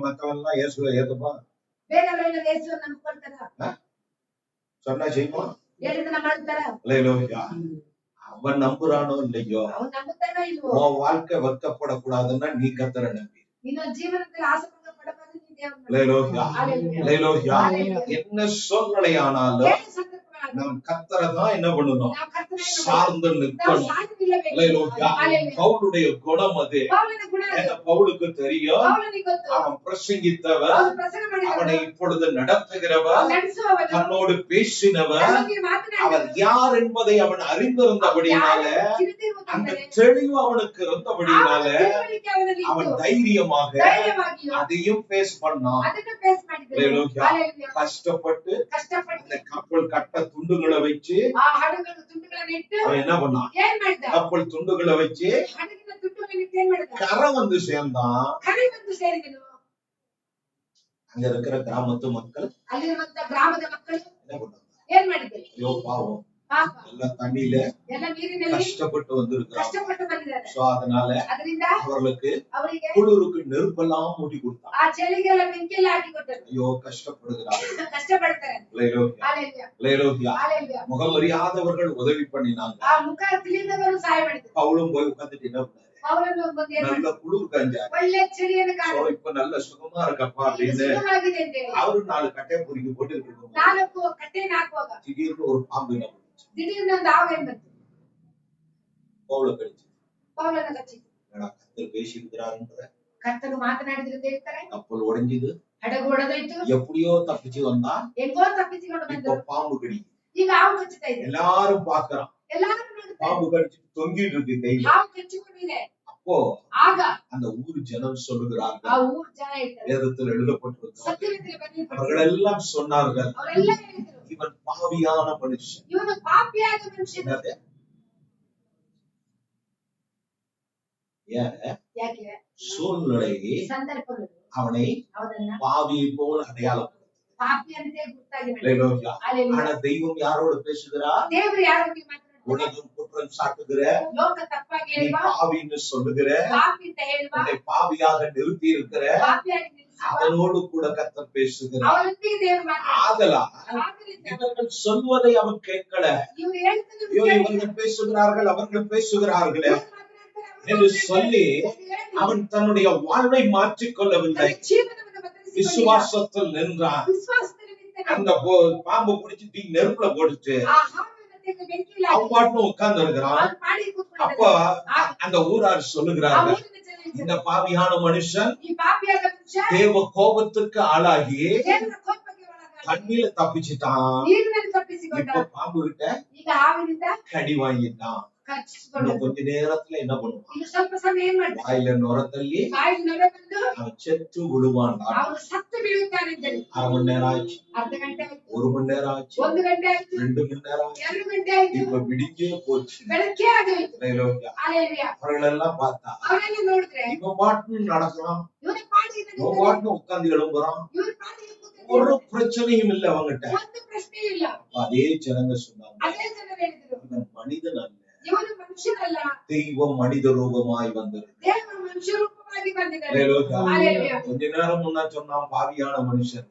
மத்தவெல்லாம் இயேசுவை ஏத்துப்பா சொன்னா செய்வான். அவன் நம்புறானோ இல்லையோ, உன் வாழ்க்கை வெட்கப்படக்கூடாதுன்னா நீ கர்த்தரை நம்பி. என்ன சூழ்நிலை ஆனாலும் நாம் கர்த்தரை தான் என்ன பண்ணணும், சார்ந்து நிற்கணும். பவுலுடைய குணம் அது. பவுலுக்கு தெரியும், அவன் பிரசங்கித்தவர், அவனை இப்பொழுது நடத்துகிறவர், தன்னோடு பேசினவர், அவர் யார் என்பதை அவன் அறிந்திருந்தபடினால, அந்த தெளிவு அவனுக்கு இருந்தபடினால அவன் தைரியமாக அதையும் பேஸ் பண்ணான். கஷ்டப்பட்டு அந்த கப்பல் கட்ட துண்டுகளை வச்சு அவன் என்ன பண்ணான், கப்பல் துண்டுகளை வச்சு கரை வந்து சேர்ந்தான். அங்க இருக்கிற கிராமத்து மக்கள் என்ன பண்ணாங்க, ஐயோ பாவம், எல்லாம் தண்ணியில கஷ்டப்பட்டு வந்திருக்கிறாங்க. அதனால அவர்களுக்கு குளிருக்கு நெருப்பெல்லாம் மூட்டி கொடுத்தாங்க. ஐயோ கஷ்டப்படுகிறாங்க. முகமறியாதவர்கள் உதவி பண்ணினாங்க. பவுலும் போய் உட்கார்ந்துட்டு என்ன பண்ணாரு, நல்ல குளிர் காஞ்சாரு. இப்ப நல்ல சுகமா இருக்கப்பா அப்படின்னு அவரு 4 கட்டையை பொறுக்கி போட்டு இருக்கணும். திடீர்னு ஒரு பாம்பு என்ன திடீர்னு அந்த ஆவேன் பவுல கடிச்சு கர்த்தர் பேசி இருக்கிறாருன்ற கர்த்தர் மாத்தனாடிட்டு இருக்கிறார். கப்பல் உடைஞ்சது, ಹಡಗು ಒಡೆದೋಯ್ತು. எப்படியோ தப்பிச்சு வந்தான், எங்கோ தப்பிச்சுಕೊಂಡು ಬಂದ பாம்பு கடி. ಈಗ ಹಾವು ಕಚ್ಚುತ್ತಾ ಇದೆ, எல்லாரும் பார்க்கறான், எல்லாரும் ನೋಡ್ತಾರೆ, பாம்பு கடிச்சு தொங்கிட்டு இருக்கு கையில, ಹಾವು ಕಚ್ಚಿಕೊಂಡಿದೆ. அப்போ ಆಗ அந்த ஊர் ஜனம் சொல்லுகிறார்கள், ಆ ஊர் ಜನ ಹೇಳ್ತಾರೆ, வேதத்தில் எழுதப்பட்டிருக்கிறது, சத்தியத்தில் ಬರೆದಿದೆ, அவர்கள் எல்லாம் சொன்னார்கள், அவரெல்லாம் ಹೇಳಿದರು, இவன் பாவியான மனுஷன், இவன் பாவியான மனுஷன். ಯಾಕೆ சூழ்நிலை சந்தர்ப்பங்கள் அவனை பாவியை போல் அடையாளம். ஆனா தெய்வம் யாரோடு பேசுகிறார், உலகம் குற்றம் சாட்டுகிற, பாவின்னு சொல்லுகிற, பாவியாக நிறுத்தி இருக்கிற அவனோடு கூட கர்த்தர் பேசுகிறார். ஆதலால் இவர்கள் சொல்வதை அவன் கேட்கல. இவர்கள் பேசுகிறார்கள், அவர்கள் பேசுகிறார்களே என்று சொல்லி அவன் தன்னுடைய வாழ்வை மாற்றிக் கொள்ளவில்லை. விசுவாசத்தில் நின்றான். அந்த பாம்பு பிடிச்சிட்டு நெருப்புல போட்டுச்சு அவ்வாட்டும் உட்கார்ந்து இருக்கிறான். அப்ப அந்த ஊரார் சொல்லுகிறார்கள், இந்த பாவியான மனுஷன் தேவ கோபத்துக்கு ஆளாகி தண்ணியில தப்பிச்சுட்டான், இப்ப பாம்பு கிட்ட கடி வாங்கிட்டான். கொஞ்ச நேரத்துல என்ன பண்ணுவான், வாயில நுர தள்ளி அவன் செத்து விழுவான். 1/2 மணி நேரம் ஆச்சு, 1 மணி நேரம் ஆச்சு, 2 மணி நேரம் ஆச்சு, இப்ப விடிஞ்சே போச்சு. அவர்கள் எல்லாம் பார்த்தா இவன் பாட்டு நடக்கிறான், இவன் பாட்டு உட்கார்ந்து எழும்புறான், ஒரு பிரச்சனையும் இல்லை அவங்கிட்ட. அதே ஜனங்க சொன்னாங்க, மனிதன் அல்ல, தெய்வம் மனித ரூபமாய் வந்தது. கொஞ்ச நேரம் முன்ன சொன்னா பாவியான மனுஷன்,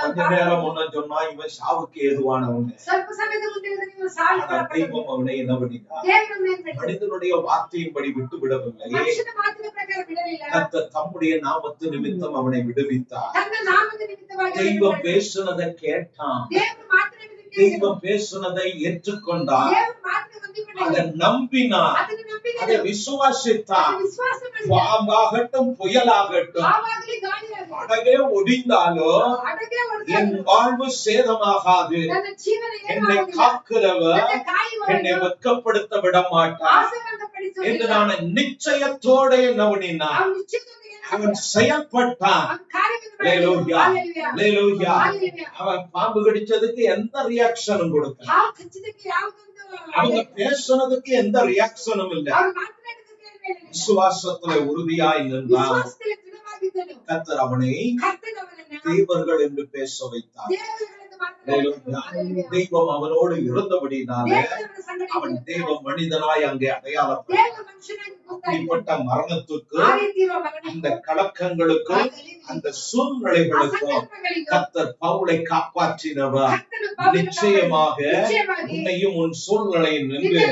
கொஞ்ச நேரம் முன்ன சொன்னா இவன் சாவுக்கு ஏதுவானவன். தெய்வம் அவனை என்ன பண்ணிட்டான், மனிதனுடைய வார்த்தையின்படி விட்டு விடவில்லை, தம்முடைய நாமத்து நிமித்தம் அவனை விடுவித்தார். தெய்வம் பேசுனதை கேட்டான், தெய்வம் பேசுனதை ஏற்றுக்கொண்டார். அதை நம்பினான், அதை விசுவாசித்தான். பாம்பாகட்டும் புயலாகட்டும் படகே ஒடிந்தாலும் என் வாழ்வு சேதமாகாது, என்னை காக்கிறவர் என்னை வெட்கப்படுத்த விட மாட்டான் என்று நான் நிச்சயத்தோட நம்பினான். அவன் செயல்பட்டான். அவன் பாம்பு கடிச்சதுக்கு எந்த ரியாக்ஷனும் கொடுக்க, அவங்க பேசுனதுக்கு எந்த ரியாக்ஷனும் இல்லை. விசுவாசத்துல உறுதியாய் நின்றான். கர்த்தர் அவனை தேவர்கள் என்று பேச வைத்தார். தெய்வம் அவனோடு இருந்தபடினாலே அவன் தெய்வ மனிதனாய் அங்கே அடையாளப்பட்ட மரணத்துக்கு, அந்த கலக்கங்களுக்கும் அந்த சூழ்நிலைகளுக்கும் கர்த்தர் பவுலை காப்பாற்றினவர். நிச்சயமாக உன்னையும் உன் சூழ்நிலையை நின்று,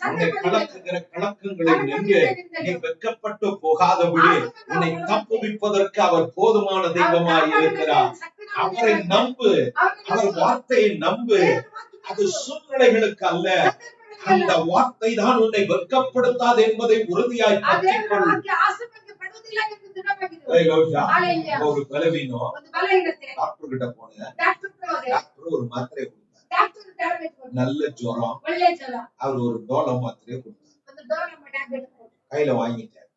உன்னை கலக்குகிற கலக்கங்களை நின்று நீ வெட்கப்பட்டு போகாதபடி உன்னை தப்புவிப்பதற்கு அவர் போதுமான தெய்வமாய் இருக்கிறார். அவரை நம்பு, அவர் வார்த்தையை நம்பு. அது சூழ்நிலைகளுக்கு அல்ல, அந்த வார்த்தை தான் உன்னை வெட்கப்படுத்தாது என்பதை உறுதியாய் பற்றிக்கொள். ஒரு பலவீனம் டாக்டர் கிட்ட போனேன், டாக்டர் ஒரு மாத்திரை கொடுத்தார், நல்ல ஜுரம், அவர் ஒரு டோலோ மாத்திரையை கொடுத்தார், கையில வாங்கிட்டார்.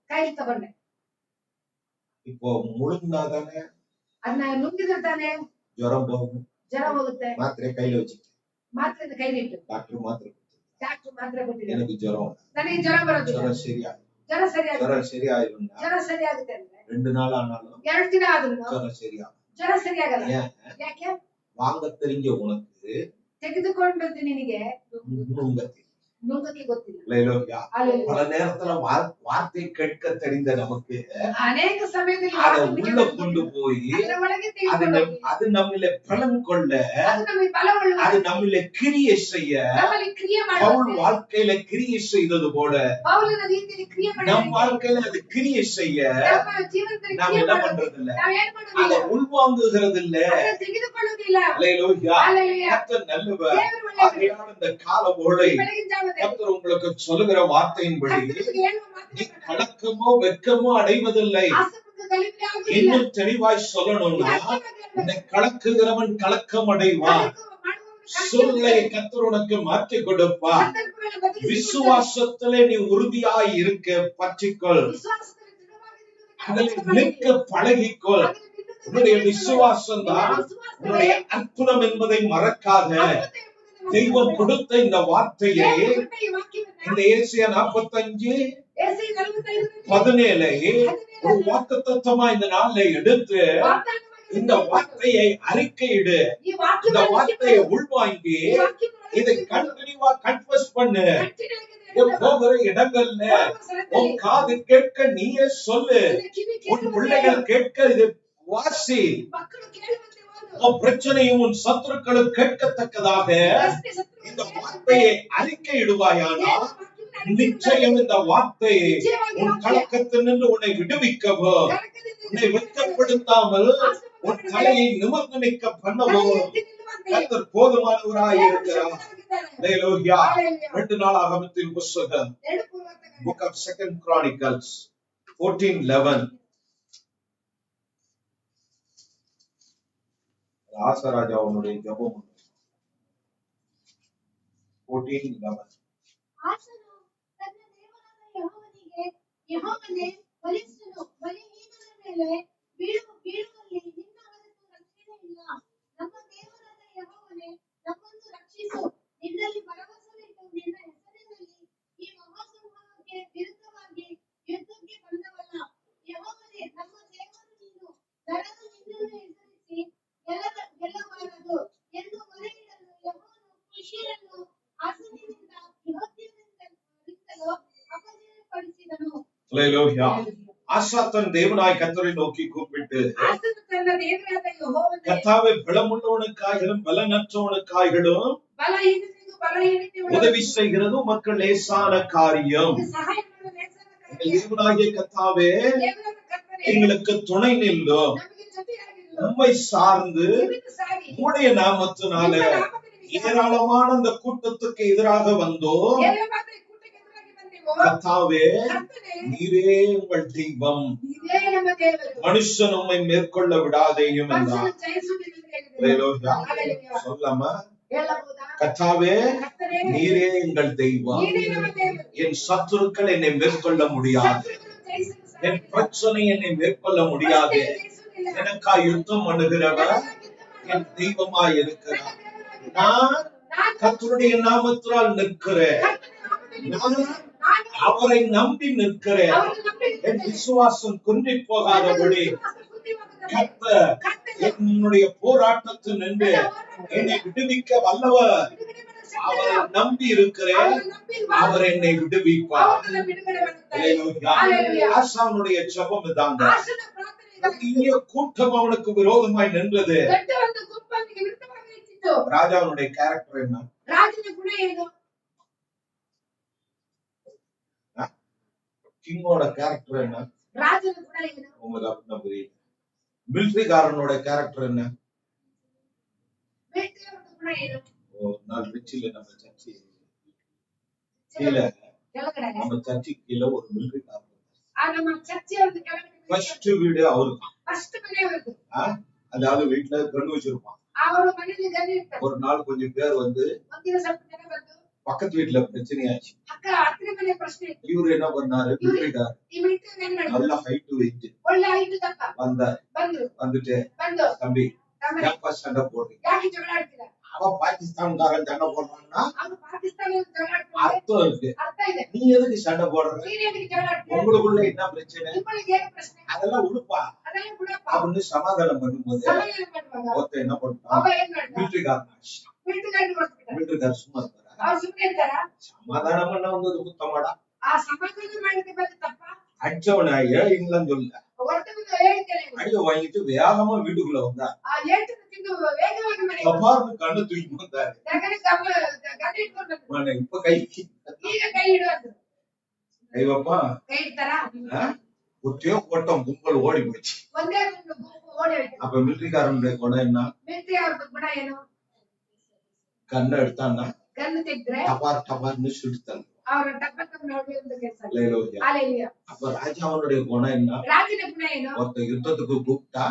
இப்போ முழுந்தாதானே ஜுரம் போகும், மாத்திரை கையில வச்சுட்டு டாக்டர் மாத்திரை கொடுத்து எனக்கு ஜுரம் சரியாயிரும். 2 நாள் ஆனாலும் ஜுரம் சரியாகும். வாங்க தெரிஞ்ச உனக்கு ತೆಗೆದುಕೊಂಡದ್ದು ನಿನಗೆ பல நேரத்துல வார்த்தை கேட்க தெரிந்த நமக்கு அநேக சமயத்தில் அதை உள்ள கொண்டு போய் அது நம்மள பலன் கொள்ள, அது நம்மள கிரியை செய்ய, பவுல் வாழ்க்கையில கிரியை செய்தது போல நம் வாழ்க்கையில அது கிரியை செய்ய நாம் என்ன பண்றது இல்ல, அதை உள்வாங்குகிறது இல்ல. நல்லவர். இந்த கால ஓலை கர்த்தர் உங்களுக்கு சொல்லுகிற வார்த்தையின்படி நீ கலக்கமோ வெட்கமோ அடைவதில்லை. இன்னும் தெளிவாய் சொல்லணும்னா, இந்த கலக்குகிறவன் கலக்கம் அடைவான். சூழ்நிலையை கர்த்தர் உனக்கு மாற்றி கொடுப்பார். விசுவாசத்திலே நீ உறுதியாய் இருக்க பற்றிக்கொள், அதில் நிற்க பழகிக்கொள். உன்னுடைய விசுவாசம் தான் உன்னுடைய அற்புதம் என்பதை மறக்காத. தெய்வம் கொடுத்த இந்த வார்த்தையை, இந்த ஏசாயா 45:17 ஒரு வாக்குத்தத்தமா இந்த நாள்ல எடுத்து இந்த வார்த்தையை அறிக்கையிடு. இந்த வார்த்தையை உள்வாங்கி இதை கண்டினியூவா கன்ஃபஸ் பண்ணு. போகிற இடங்கள்ல உன் காது கேட்க நீயே சொல்லு, உன் பிள்ளைகள் கேட்க இது வாசி. உன் பிரச்சனையும் உன் சத்துருக்களும் கேட்கத்தக்கதாக இந்த வார்த்தையை அறிக்கையிடுவாயானால் நிச்சயம் இந்த வார்த்தை உன் கலக்கத்திலிருந்து உன்னை விடுவிக்கவோ, உன்னை வெட்கப்படுத்தாமல் உன் தலையை நிமிர்ந்து நிற்க பண்ணவோ கர்த்தர் போதுமானவராய் இருக்கிறார். 2 நாளாகமத்தின் புத்தகம் Book of 2 Chronicles 14:11 ஆசராஜாவுடைய ஜெபம் 14:11 ಆಸನು ತನ್ನ ದೇವರಾದ ಯೆಹೋವನಿಗೆ, ಯೆಹೋವನೇ, ಬಲಿಷ್ಠನು ಬಲಿಹೀನರ ಮೇಲೆ ಬೀಳುವಲ್ಲಿ ನಿನ್ನ ಹೊರತು ರಕ್ಷಣೆ ಇಲ್ಲ. ನಮ್ಮ ದೇವರಾದ ಯೆಹೋವನೇ, ನಮ್ಮನ್ನು ರಕ್ಷಿಸು. ನಿನ್ನಲ್ಲಿ ಭರವಸವಿಟ್ಟು ನಿನ್ನ ಹೆಸರಿನಲ್ಲಿ ಈ ಮಹಾಸಮೂಹಕ್ಕೆ ವಿರುದ್ಧವಾಗಿ ಯುದ್ಧಕ್ಕೆ ಬಂದವಲ್ಲ. ಯೆಹೋವನೇ, ನಮ್ಮ ದೇವರು ನೀನು. ದಡವು ನಿನ್ನನ್ನು ಎದುರಿಸಿ ಗೆಲ್ಲಬಾರದು ಎಂದು ಮೊರೆಯಿಡಲು ಯೆಹೋವನು ಕುಶಿಯರನ್ನು ಆಸನಿನಿಂದ ಯೆಹೂದ್ಯರಿಂದಲೂ ಅಪಜಯಪಡಿಸಿದನು. ஆசா தன் தேவனாய் கர்த்தரை நோக்கி கூப்பிட்டு, கர்த்தாவே, பலமுள்ளவனுக்காயிலும் பலனற்றவனுக்காயிலும் உதவி செய்கிறது உமக்கு லேசான காரியம். தேவனாகிய கர்த்தாவே, எங்களுக்கு துணை நில்லும். உம்மை சார்ந்து உம்முடைய நாமத்தினால ஏராளமான அந்த கூட்டத்துக்கு எதிராக வந்தோம். கர்த்தாவே நீரே உங்கள் தெய்வம், மனுஷன் உம்மை மேற்கொள்ள விடாதேயும் என்றார். சொல்லாமா? கர்த்தாவே நீரே எங்கள் தெய்வம், என் சத்துருக்கள் என்னை மேற்கொள்ள முடியாது, என் பிரச்சனை என்னை மேற்கொள்ள முடியாது, எனக்காய் யுத்தம் பண்ணுகிறவர் என் தெய்வமாய் இருக்கிறார். நான் கர்த்தருடைய நாமத்தினால் நிற்கிறேன், நான் அவரை நம்பி நிற்கிறேன். என் விசுவாசம் குன்றி போகாதபடி கர்த்தர் என்னுடைய போராட்டத்தில் நின்று என்னை விடுவிக்க வல்லவர். அவரை நம்பி இருக்கிறேன், அவர் என்னை விடுவிப்பார். ஆசானுடைய ஜெபம் தாங்க. பெரிய கூட்டம் அவனுக்கு விரோதமாய் நின்றது. ராஜாவுடைய கேரக்டர் என்ன? கிங்கோட கேரக்டர் என்ன? உங்களுக்கு அப்படின்னா புரியுது. மிலிட்டரிக்காரனோட கேரக்டர் என்ன? ஒரு நாள் ரிச்சில நம்ம சர்ச்சை கீழே, நம்ம சர்ச்சை கீழே ஒரு மிலிட்டரிக்காரன். ஃபர்ஸ்ட் வீடு அவருக்கு. அதாவது வீட்டுல கண்ணு வச்சிருப்பான். ஒரு நாள் கொஞ்சம் பேர் வந்து பக்கத்து வீட்டுல பிரச்சனையாச்சு. இவரு என்ன பண்ணாரு? நல்ல ஹைட் வெயிட் வந்தார். வந்துட்டு தம்பி ஏப்பா சண்டை போடுறீங்க? அவன் பாகிஸ்தான்காரன் சண்டை போடுறான்னா அர்த்தம் இருக்கு. நீ எதுக்கு சண்டை போடுற? உங்களுக்குள்ள என்ன பிரச்சனை? அதெல்லாம் உடுப்பா அப்படின்னு சமாதானம் பண்ணும்போது ஒருத்தர் என்ன பண்ணா? மிலிட்டரிக்காரன் மிலிட்டரிக்காரர் சும்மா இருக்காரா? சமாதானம் பண்ண வந்தது குத்தமாடா? அடிச்சவன ஏன்னு சொல்ல அடிய வாங்கிட்டு வேகமா வீட்டுக்குள்ள வந்தா. கண்ணு தூக்கி வந்தாரு. இப்ப கை வைப்பா ஒத்தையோ கோட்டம் கும்பல் ஓடி போச்சு. அப்ப மிலிட்டரிக்காரனுடைய குணம் என்ன? கண்ணை எடுத்தான்னா டபார் டபார்னு சுடுத்தாங்க. அப்ப ராஜாவுடைய குணம் என்ன? ஒருத்த யுத்தத்துக்கு கூப்பிட்டா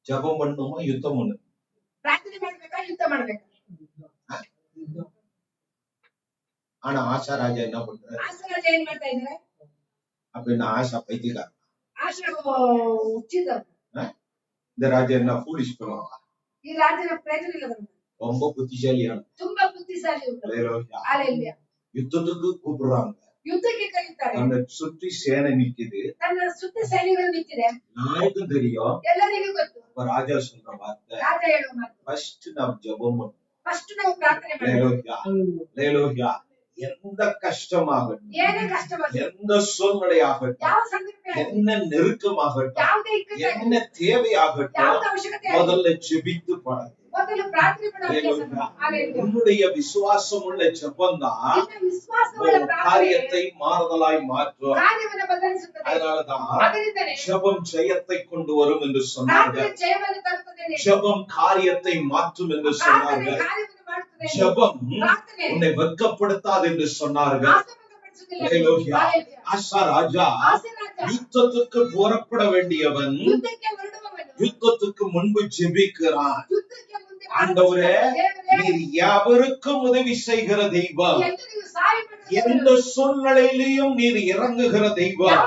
ஜபம் பண்ணுமா யுத்தம் பண்ணு? ஆனா ஆஷா ராஜா என்ன பண்ற? அப்ப என்ன ஆஷா பைத்தியக்காரன்? இந்த ராஜா என்ன ஃபூலிஷ் பண்ணுவாங்க? ரொம்ப புத்திசாலியான யுத்தத்துக்கு கூப்பிடுறாங்க. தன்னை சுற்றி சேனை நிக்குது. நாளைக்கும் தெரியும். ராஜா சொல்ற வார்த்தை ஃபர்ஸ்ட் நாம் ஜெபம் பண்ணுவோம். எந்த கஷ்டமாகட்டும், எந்த சூழ்நிலையாகட்டும், என்ன நெருக்கமாகட்டும், என்ன தேவையாகட்டும், முதல்ல ஜெபித்து பழகு. உன்னுடைய விசுவாசம் உள்ள ஜெபம் தான் காரியத்தை மாறுதலாய் மாற்றும். அதனாலதான் ஜெபம் ஜெயத்தை கொண்டு வரும் என்று சொன்னார்கள். ஜெபம் காரியத்தை மாற்றும் என்று சொன்னார்கள். ஜெபம் உன்னை வெட்கப்படுத்தாது என்று சொன்னார்கள். ஆஷா ராஜா யுத்தத்துக்கு புறப்பட வேண்டியவன் யுத்தத்துக்கு முன்பு ஜெபிக்கிறான். ஆண்டவரே நீர் யாவருக்கும் உதவி செய்கிற தெய்வம், எந்த சூழ்நிலையிலையும் நீர் இறங்குகிற தெய்வம்,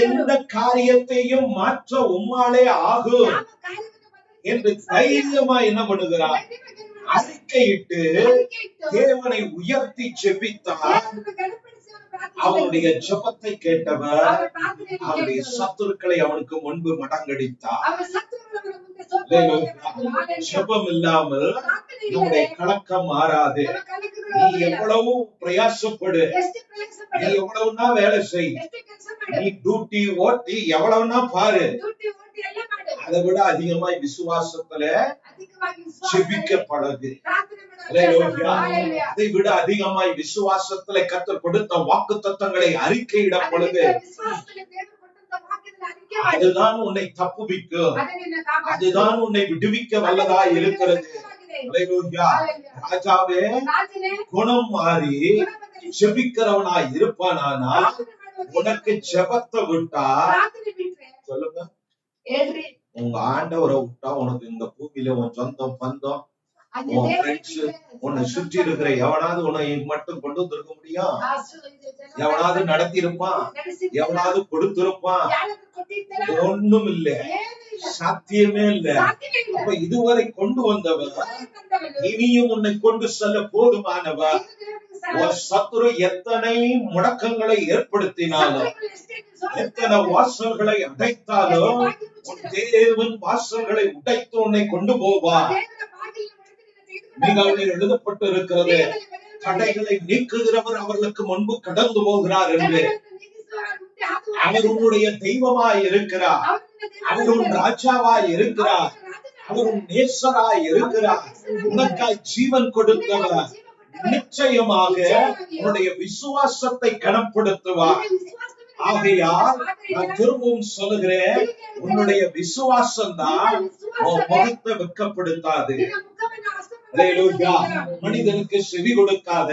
எந்த காரியத்தையும் மாற்ற உம்மாலே ஆகும் என்று தைரியமா என்ன பண்ணுகிறார்? அறிக்கையிட்டு தேவனை உயர்த்தி ஜெபித்தார். அவனுடைய ஜெபத்தை கேட்டவர் அவனுடைய சத்துருக்களை அவனுக்கு முன்பு மடங்கடித்தார். ஜெபம் இல்லாமல் நம்முடைய கலக்கம் மாறாது. நீ எவ்வளவு பிரயாசப்படு, நீ எவ்வளவுனா வேலை செய், நீ டியூட்டி ஓட்டி எவ்வளவுனா பாரு, அதை விட அதிகமாய் விசுவாசத்துல ஜெபிக்க பழகு. அதை விட அதிகமாய் விசுவாசத்துல கர்த்தர் கொடுத்த வாக்குத்தத்தங்களை அறிக்கையிட பழகு. அதுதான் உன்னை தப்புவிக்கும், அதுதான் உன்னை விடுவிக்க வல்லதா இருக்கிறது. அல்லேலூயா. ராஜாவே குணம் மாறி ஜெபிக்கிறவனாய் இருப்பானா உனக்கு ஜெபத்தை விட்டா சொல்லுங்க, உங்க ஆண்டவரை விட்டா உனக்கு இந்த பூமியில உன் சொந்தம் பந்தம் உன் ஃப்ரெண்ட்ஸ் உன்னை சுற்றி இருக்கிற எவனாவது உன்னை மட்டும் கொண்டு வந்திருக்க முடியும்? எவனாவது நடத்தி இருப்பான்? எவனாவது கொடுத்திருப்பான்? ஒண்ணும் இல்ல, சாத்தியமே இல்ல. அப்ப இதுவரை கொண்டு வந்தவர் இனியும் உன்னை கொண்டு செல்ல போதுமானவர். ஒரு சத்துரு எத்தனை முடக்கங்களை ஏற்படுத்தினாலும் எத்தனை வாசல்களை அடைத்தாலும் தேவன் வாசல்களை உடைத்து உன்னை கொண்டு போவார். நீங்கள் எழுதப்பட்டு இருக்கிறது, தடைகளை நீக்குகிறவர் அவர்களுக்கு முன்பு கடந்து போகிறார் என்று. அவர் உன்னுடைய தெய்வமாய் இருக்கிறார், அவர் உன் ராஜாவாய் இருக்கிறார், அவர் உன் நேசராய் இருக்கிறார், உனக்காய் ஜீவன் கொடுத்தவர். நிச்சயமாக உன்னுடைய விசுவாசத்தை கனப்படுத்துவார். ஆகையால் நான் திரும்பவும் சொல்லுகிறேன், உன்னுடைய விசுவாசம் தான் உன் முகத்தை வெட்கப்படுத்தாது. மனிதனுக்கு செவி கொடுக்காத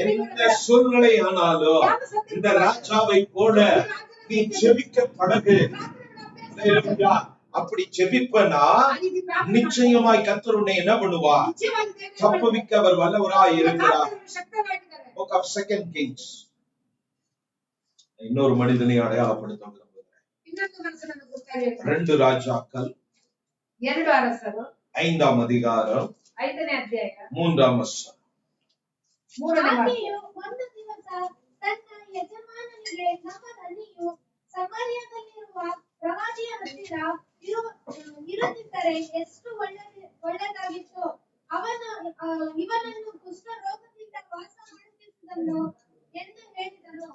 எந்த சூழ்நிலை ஆனாலும் இந்த ராஜாவை போல நீ ஜெபிக்க பழகு. அப்படி ஜெபிப்பனா நிச்சயமாய் கர்த்தர் உன்னை என்ன பண்ணுவார்? தப்புவிக்க அவர் வல்லவராய் இருக்கிறார். Book of Second Kings. இன்னொரு மனிதனை அடையாளப்படுத்த விரும்புகிறேன். 2 ராஜாக்கள் 5ஆம் அதிகாரம் 3ஆம் வசனம். ಒಂದು ದಿವಸ ತನ್ನ ಯಜಮಾನನಿಗೆ ನಮದನಿಯು ಸಮಾರ್ಯದಲ್ಲಿರುವ ಪ್ರವಾದಿಯ ಹತ್ತಿರ ಇರುತ್ತಿದ್ದರೆ ಎಷ್ಟು ಒಳ್ಳೆದಾಗಿತ್ತು. ಇವನನ್ನು ಕುಷ್ಠ ರೋಗದಿಂದ ವಾಸ ಮಾಡುತ್ತಿದ್ದನು ಎಂದು ಹೇಳಿದನು.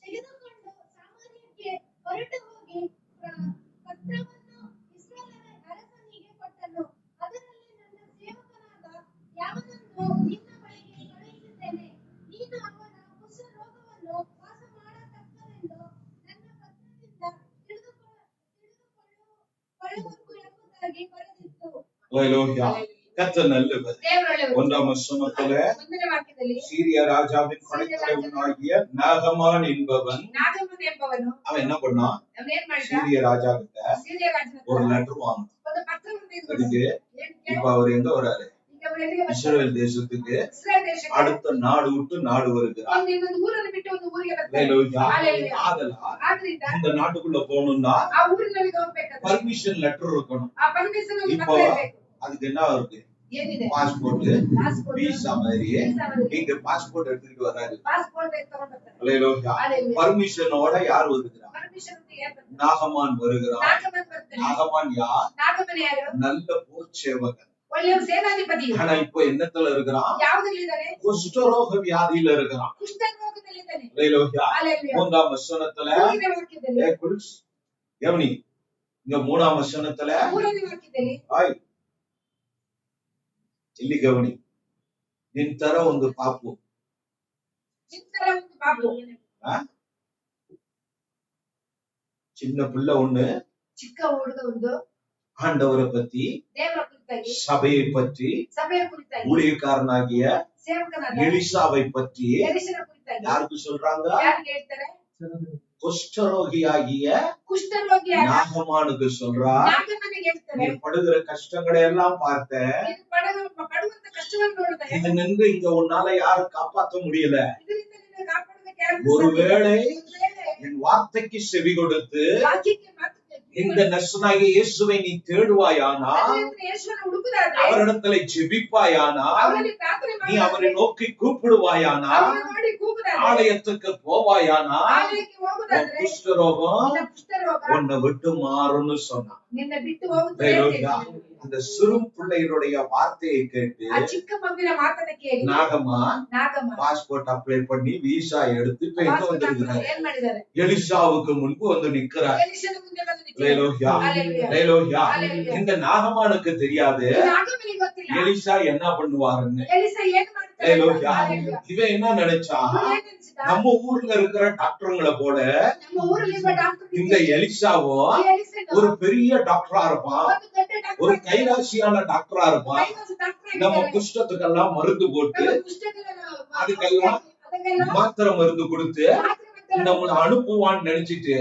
ತೆಗೆದುಕೊಂಡು ಸಾಮಾನ್ಯಕ್ಕೆ ಹೊರಟು ಹೋಗಿ ಪತ್ರವನ್ನು ಇಸ್ರಾಯೇಲರ ಅರಸನಿಗೆ ಕೊಟ್ಟನು. ಅದರಲ್ಲಿ ನನ್ನ ಸೇವಕನಾದ ಯಾವನನ್ನು ನಿನ್ನ ಬಳಿಗೆ ಕಳುಹಿಸಿದ್ದೇನೆ, ನೀನು ಅವನ ಕುಷ್ಠ ರೋಗವನ್ನು ವಾಸ ಮಾಡತಕ್ಕನೆಂದು ನನ್ನ ಪತ್ರದಿಂದ ತಿಳಿದುಕೊಳ್ಳುವಂತು ಎಂಬುದಾಗಿ ಬರೆದಿತ್ತು. கர்த்தர் நல்லவர். 1ஆம் வசனத்திலே சீரிய ராஜாவின் படைத்தலைவனாகிய நாகமான் என்பவன் அவன் என்ன பண்ணான்? சீரிய ராஜா கிட்ட ஒரு லெட்டர் வாங்கினான். இப்ப அவர் எங்க வராரு? இஸ்ரவேல் தேசத்துக்கு அடுத்த நாடு விட்டு நாடு வருகிறார். இந்த நாட்டுக்குள்ள போகணும்னா பர்மிஷன் லெட்டர் இருக்கணும். இப்போ அதுக்கு என்ன இருக்கு? பாஸ்போர்ட், விசா மாதிரி. நீங்க பாஸ்போர்ட் எடுத்துட்டு வராரு. பர்மிஷனோட யார் வருகிறார்? நாகமான் வருகிறார். நாகமான் யார்? நல்ல போர் சேவகன். ஆனா இப்ப என்னத்துல இருக்கிறான்? குஷ்டரோக வியாதியில இருக்கிறான். 3ஆம் வசனத்துல கவனி, இங்க 3ஆம் வசனத்துல ಇಲ್ಲಿ ಗಮನಿ, ನಿನ್ ತರ ಒಂದು ಪಾಪು சின்ன பிள்ளை ஒண்ணு ஆண்டவரை பத்தி, சபையை பற்றி, ஊழியக்காரனாகிய எலிசாவை பற்றி யாருக்கு சொல்றாங்க? குஷ்டரோகியாகிய நாகமானுக்கு சொல்றா. நீ படுகிற கஷ்டங்களை எல்லாம் பார்த்தேன், இது நின்று இங்க உன்னால யாரும் காப்பாற்ற முடியல. ஒருவேளை என் வார்த்தைக்கு செவி கொடுத்து இந்த நசனாகிய இயேசுவை நீ தேடுவாயானா, அவரிடத்துல ஜெபிப்பாயானா, நீ அவரை நோக்கி கூப்பிடுவாயானா, ஆலயத்துக்கு போவாயானா, குஷ்டரோகம் உன்னை விட்டு மாறும்னு சொன்னான். அந்த சிறு பிள்ளைகளுடைய வார்த்தையை கேட்டு நாகமான் பாஸ்போர்ட் அப்ளை பண்ணி விசா எடுத்து இப்ப எங்க வந்திருக்கிறார்? எலிசாவுக்கு முன்பு வந்து நிக்கிறார். இந்த நாகமானுக்கு தெரியாது எலிசா என்ன பண்ணுவாருன்னு. இவன் என்ன நினைச்சா, நம்ம ஊர்ல இருக்கிற டாக்டருங்களை போல இந்த எலிசாவும் ஒரு பெரிய டாக்டரா இருப்பான், ಒಂದು ದೊಡ್ಡ ಡಾಕ್ಟರ್ ஒரு கைராசியான டாக்டரா இருப்பான். ಕೈಲಾಸ ಡಾಕ್ಟರ್ நம்ம ಆಗಿದ್ದಾರೆ. குஷ்டத்துக்கெல்லாம் மருந்து போட்டு ನಮ್ಮ ಕುಷ್ಠಗಳನ್ನ அதுக்கெல்லாம் ಅದಕ್ಕೆಲ್ಲ மாத்திரை மருந்து கொடுத்து ಮಾತ್ರೆ நம்மள அனுப்புவான்னு நினைச்சிட்டு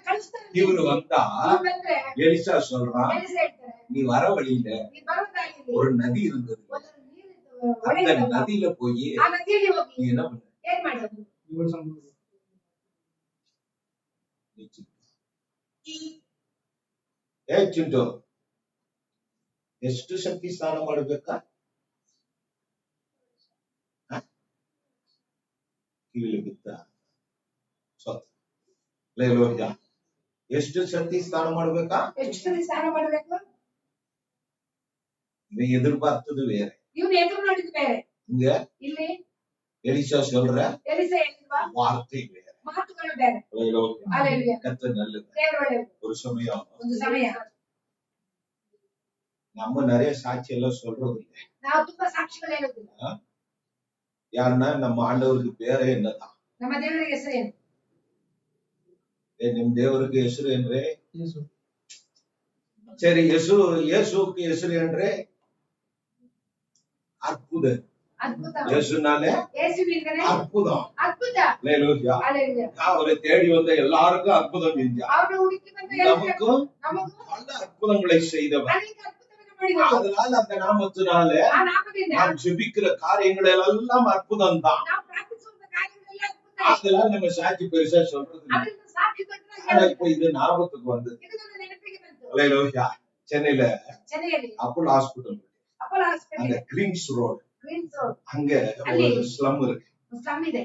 ಕಳಿಸ್ತಾರೆ. இவரு வந்தா ಇವ್ರು ಬಂದ್ರೆ எலிசா சொல்றான், ಎಲಿಸ ಹೇಳ್ತಾರೆ, நீ வர வழியில ನೀನ್ ಬರೋದಾಗಿದೆ ஒரு நதி இருந்தது, ಒಂದು ನೀರಿದ್ದು ಹೊಳೆ அந்த ಇದ್ದದ್ದು. நதியில போய் ಆ ನದಿಯಲ್ಲಿ ಹೋಗಿ நீ என்ன பண்ண? ಏನ್ ಮಾಡೋದು? ಏ ಚಿಂಟು, ಎಷ್ಟು ಶಕ್ತಿ ಸ್ನಾನ ಮಾಡ್ಬೇಕಾ? ಕಿವಿಲಿ ಬಿತ್ತ ಲೋಹಿಯ, ಎಷ್ಟು ಶಕ್ತಿ ಸ್ನಾನ ಮಾಡ್ಬೇಕಾ? ಎಷ್ಟು ಸರಿ ಸ್ನಾನ ಮಾಡಬೇಕು? இவன் எதிர்பார்த்தது வேற, ಇವ್ನು ಎದುರು ನೋಡಿದ್ ಬೇರೆ. இங்க ಇಲ್ಲಿ எலிசா சொல்ற ಎಲಿಸ ಹೇಳಿಲ್ವಾ? வார்த்தை வேற. ಮಾತುಗಳು ಬೇರೆ. Hallelujah. கர்த்தர் நல்லது. ದೇವರು ಒಳ್ಳೆಯವರು. ஒரு சமயம் ಒಂದು ಸಮಯ நம்ம நிறைய சாட்சி எல்லாம் சொல்றது இல்லை. ನಾವು ತುಂಬಾ ಸಾಕ್ಷಿಗಳು ಹೇಳುದಿಲ್ಲ. யாருன்னா நம்ம ஆண்டவருக்கு பேரே என்னதான்? ನಮ್ಮ ದೇವರಿಗೆ ಹೆಸರೇನು? ನಿಮ್ ದೇವರಿಗೆ ಹೆಸರು ಏನ್ರೆ? சரி, இயேசுவுக்கு ಹೆಸರು ಏನ್ರೆ? அற்புத. ಅದ್ಭುತ. இயேசுனாலே ಯೇಸುವಿನಿಂದಲೇ அற்புதம். ಅದ್ಭುತ. ஹல்லேலூயா. Hallelujah. அவரை தேடி வந்த எல்லாருக்கும் அற்புதம் செஞ்சார். ಅವನು ಹುಡುಕಿ ಬಂದ ಎಲ್ಲರಿಗೂ நமக்கும் ನಮಗೂ பல அற்புதங்களை செய்தவர். ಅನೇಕ ಅದ್ಭುತವನ್ನು ಮಾಡಿದನು. அதனால அந்த நாமத்தினால ಆ ನಾಮದಿಂದ நாம் ஜெபிக்கிற காரியங்கள் எல்லாம் அற்புதம் தான். ನಾವು ಪ್ರಾರ್ಥಿಸುವಂತ ಕಾರ್ಯಗಳೆಲ್ಲ ಅದ್ಭುತ. அதெல்லாம் நம்ம சாட்சி பெருசா சொல்றது இல்லை. ಅದರಿಂದ ಸಾಕ್ಷಿ ಕೊಟ್ಟರೆ ஆனா இப்ப இது ஞாபகத்துக்கு வந்து ಇದು ನನ್ನ ನೆನಪಿಗೆ ಬಂತು. ஹல்லேலூயா. சென்னையில ಚೆನ್ನೈಯಲ್ಲಿ அப்போலோ ஹாஸ்பிட்டல், ಅಪೋಲೋ அந்த hospital greens road, greens road அங்க ஒரு ஸ்லம் இருக்கு. ಸ್ಲಮ್ ಇದೆ.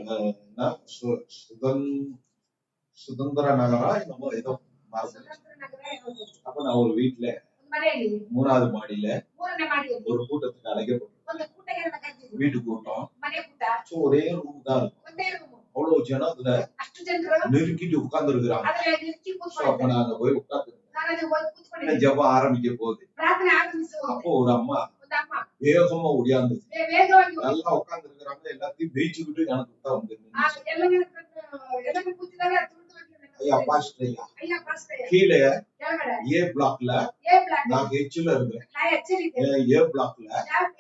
சுதந்திர நகரா என்னமோ ஏதோ மறந்து. ಸ್ವತಂತ್ರ ನಗರ ಯಾವುದು? அப்ப நான் ஒரு வீட்டுல ಒಂದು ಮನೆಯಲ್ಲಿ 3வது மாடியில ಮೂರನೇ ಮಾಡಿಯಲ್ಲಿ ஒரு கூட்டத்துக்கு அழைக்கப்பட்டோம். ಒಂದು ಕೂಟಕ್ಕೆ ಕರೆದಿದ್ರು. வீட்டு கூட்டம். ಮನೆ ಕೂಟ. So, ஒரே ரூம் தான் இருக்கும். ಒಂದೇ ರೂಮು. அவ்வளவு ஜனம் அதுல ಅಷ್ಟು ಜನರು நெருக்கிட்டு உட்கார்ந்து இருக்கிறாங்க. ಅದರಲ್ಲಿ ನಿಂತು அப்ப ಕೂತ್ಕೊಂಡಿದ್ದಾರೆ. நாங்க போய் உட்கார்ந்து ನಾನು ಅಲ್ಲಿ ಹೋಗಿ ಕೂತ್ಕೊಂಡಿದ್ದೆ. ஜெபம் ஆரம்பிக்க போகுது. ಪ್ರಾರ್ಥನೆ ಆರಂಭಿಸುವಾಗ அப்போ ஒரு அம்மா ಒಂದು ಅಮ್ಮ வேகமா ஓடியாந்து ವೇಗವಾಗಿ ಹೋಗಿ நல்லா உட்கார்ந்து இருக்கிறாங்க. எல்லாத்தையும் வெயிச்சுக்கிட்டு எனக்கு தான் வந்து ಎಲ್ಲರೂ ಕೂತಿದ್ದಾರೆ. ஐயா பாஸ்டர், ಅಯ್ಯ ಪಾಸ್ಟರ್ கீழே ಕೆಳಗಡೆ ஏ பிளாக்ல ಏ ಬ್ಲಾಕ್ நான் ஹெச்ல இருக்கிறேன். ನಾ ಎಚ್ಚರಿಕೆ ஏ பிளாக்ல